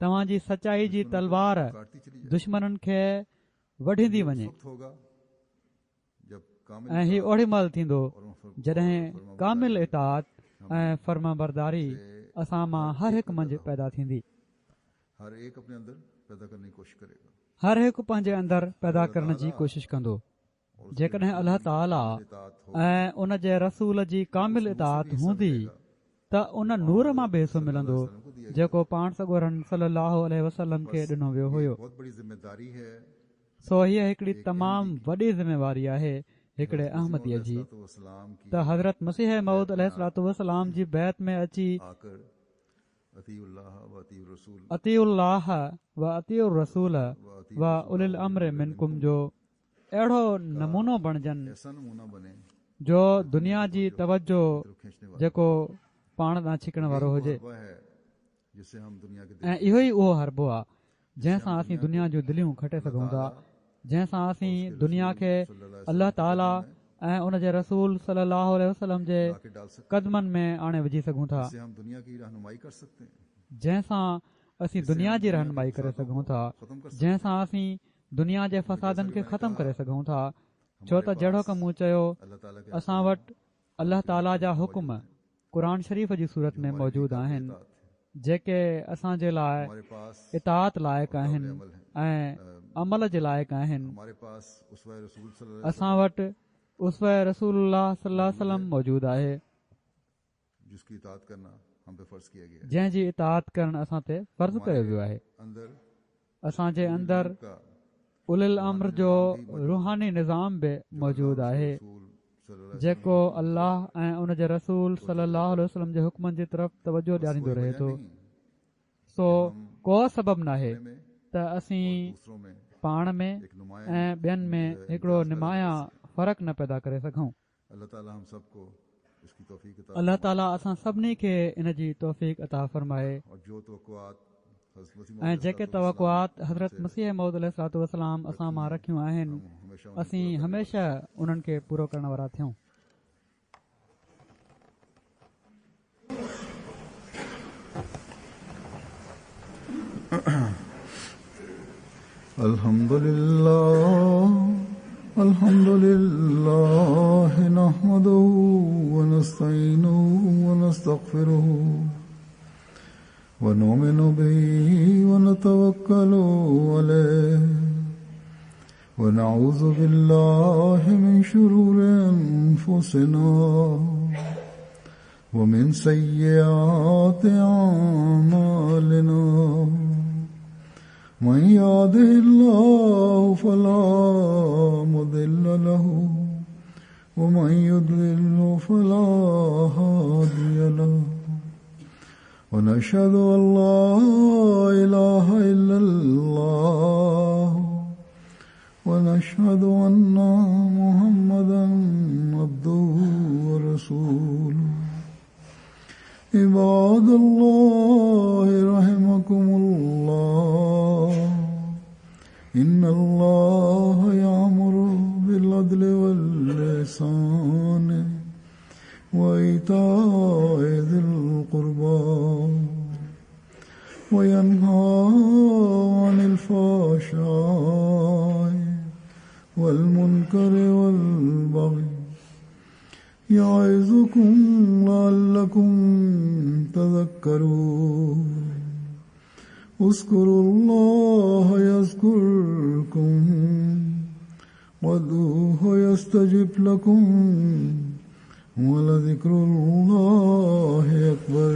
B: तव्हांजी सचाई जी तलवार दुश्मननि खे वढींदी वञे ऐं हीउ ओड़ी महिल थींदो जॾहिं कामिल इताअत ऐं फर्मा बरदारी असां मां हर हिकु मंझि पैदा थींदी। हर हिकु पंहिंजे अंदरि पैदा करण जी कोशिश कंदो। जेकॾहिं अल्लाह ताला ऐं उन जे रसूल जी कामिल इताअत हूंदी त उन नूर मां बि हिसो मिलंदो जेको पाण सॻोरन सल्लल्लाहु अलैहि वसल्लम खे ॾिनो वियो हुयो। सो हीअ हिकिड़ी तमामु वॾी ज़िम्मेवारी आहे हिकिड़े अहमदीअ जी त हज़रत मसीह मऊद अलैहिस्सलातु वस्सलाम जी बैत में अची अतीउल्लाह व अतीउर रसूल व उलिल अम्र मिनकुम जो अहिड़ो नमूनो बणजनि जो दुनिया जी तवजो जेको पाण ॾांहुं छिकण वारो हुजे। ऐं इहो ई उहो हरबो आहे जंहिंसां असीं दुनिया जूं दिलियूं खटे सघूं था, जंहिंसां असीं दुनिया खे अल्लाह ताला ऐं उन जे रसूल सल्लल्लाहु अलैहि वसल्लम जे क़दमनि में आणे विझी सघूं था, जंहिंसां असीं दुनिया जी रहनुमाई करे सघूं था, जंहिंसां असीं दुनिया जे फ़सादनि खे ख़तमु करे सघूं था। छो त जहिड़ो क मूं चयो, असां वटि अल्लाह ताला जा हुकुम क़ुर शरीफ़ जी सूरत में मौजूदु आहिनि जेके असांजे लाइ इताअत लाइक़ु आहिनि ऐं अमल जे लाइक़ु आहिनि। असां वटि उसवा रसूलुल्लाह सल्लल्लाहु अलैहि वसल्लम मौजूदु आहे जंहिं जी इताअत करणु असां ते फ़र्ज़ कयो वियो आहे। असांजे अंदरि उलिल अम्र जो रूहानी निज़ाम बि मौजूदु आहे जेको अल्लाह ऐं उन जे रसूल सल्लल्लाहु अलैहि वसल्लम जे हुक्मनि जी तरफ़ तवजो ॾियारींदो रहे थो। सो को सबबु नाहे त असीं पाण में ऐं ॿियनि में हिकिड़ो निमाया फ़र्क़ु न पैदा करे सघूं। अल्लाह ताला असां सभिनी खे इन जी तौफ़ीक़ अता फ़रमाए ऐं जेके तवक़ुआत हज़रत मसीह मौद अलैहिस्सलातु वस्सलाम असां मां रखियूं आहिनि असीं हमेशह उन्हनि खे पूरो करण वारा थियूं।
A: अल्हम्दुलिल्लाह नहमदुहु व नस्तईनुहु व नस्तगफिरुहु व नुमिनु बिही व नतवक्कलु अलैहि व नऊज़ु बिल्लाहि मिन शुरूरि अनफुसिना व मिन सय्यिआति अअमालिना मन यहदिहिल्लाहु फला मुदिल्ल लहु व मन युद्लिल्हु फला हादिय लहु व नशहदु अन ला इलाहा इल्लल्लाह व नशहदु अन्ना मुहम्मदन अब्दुहु व रसूलुहु। इबादल्लाह रहमकुमुल्लाह इन्नल्लाह यामुरु बिल अदलि वल इहसान व ईताइ ज़िल क़ुर्बा व यन्हा अनिल फ़हशाइ वल मुनकरि वल बग़य यइज़ुकुम लअल्लकुम तज़क्करून। उज़्कुरुल्लाह यज़्कुरकुम वदऊहु यस्तजिब लकुम व लज़िक्रुल्लाहि अकबर।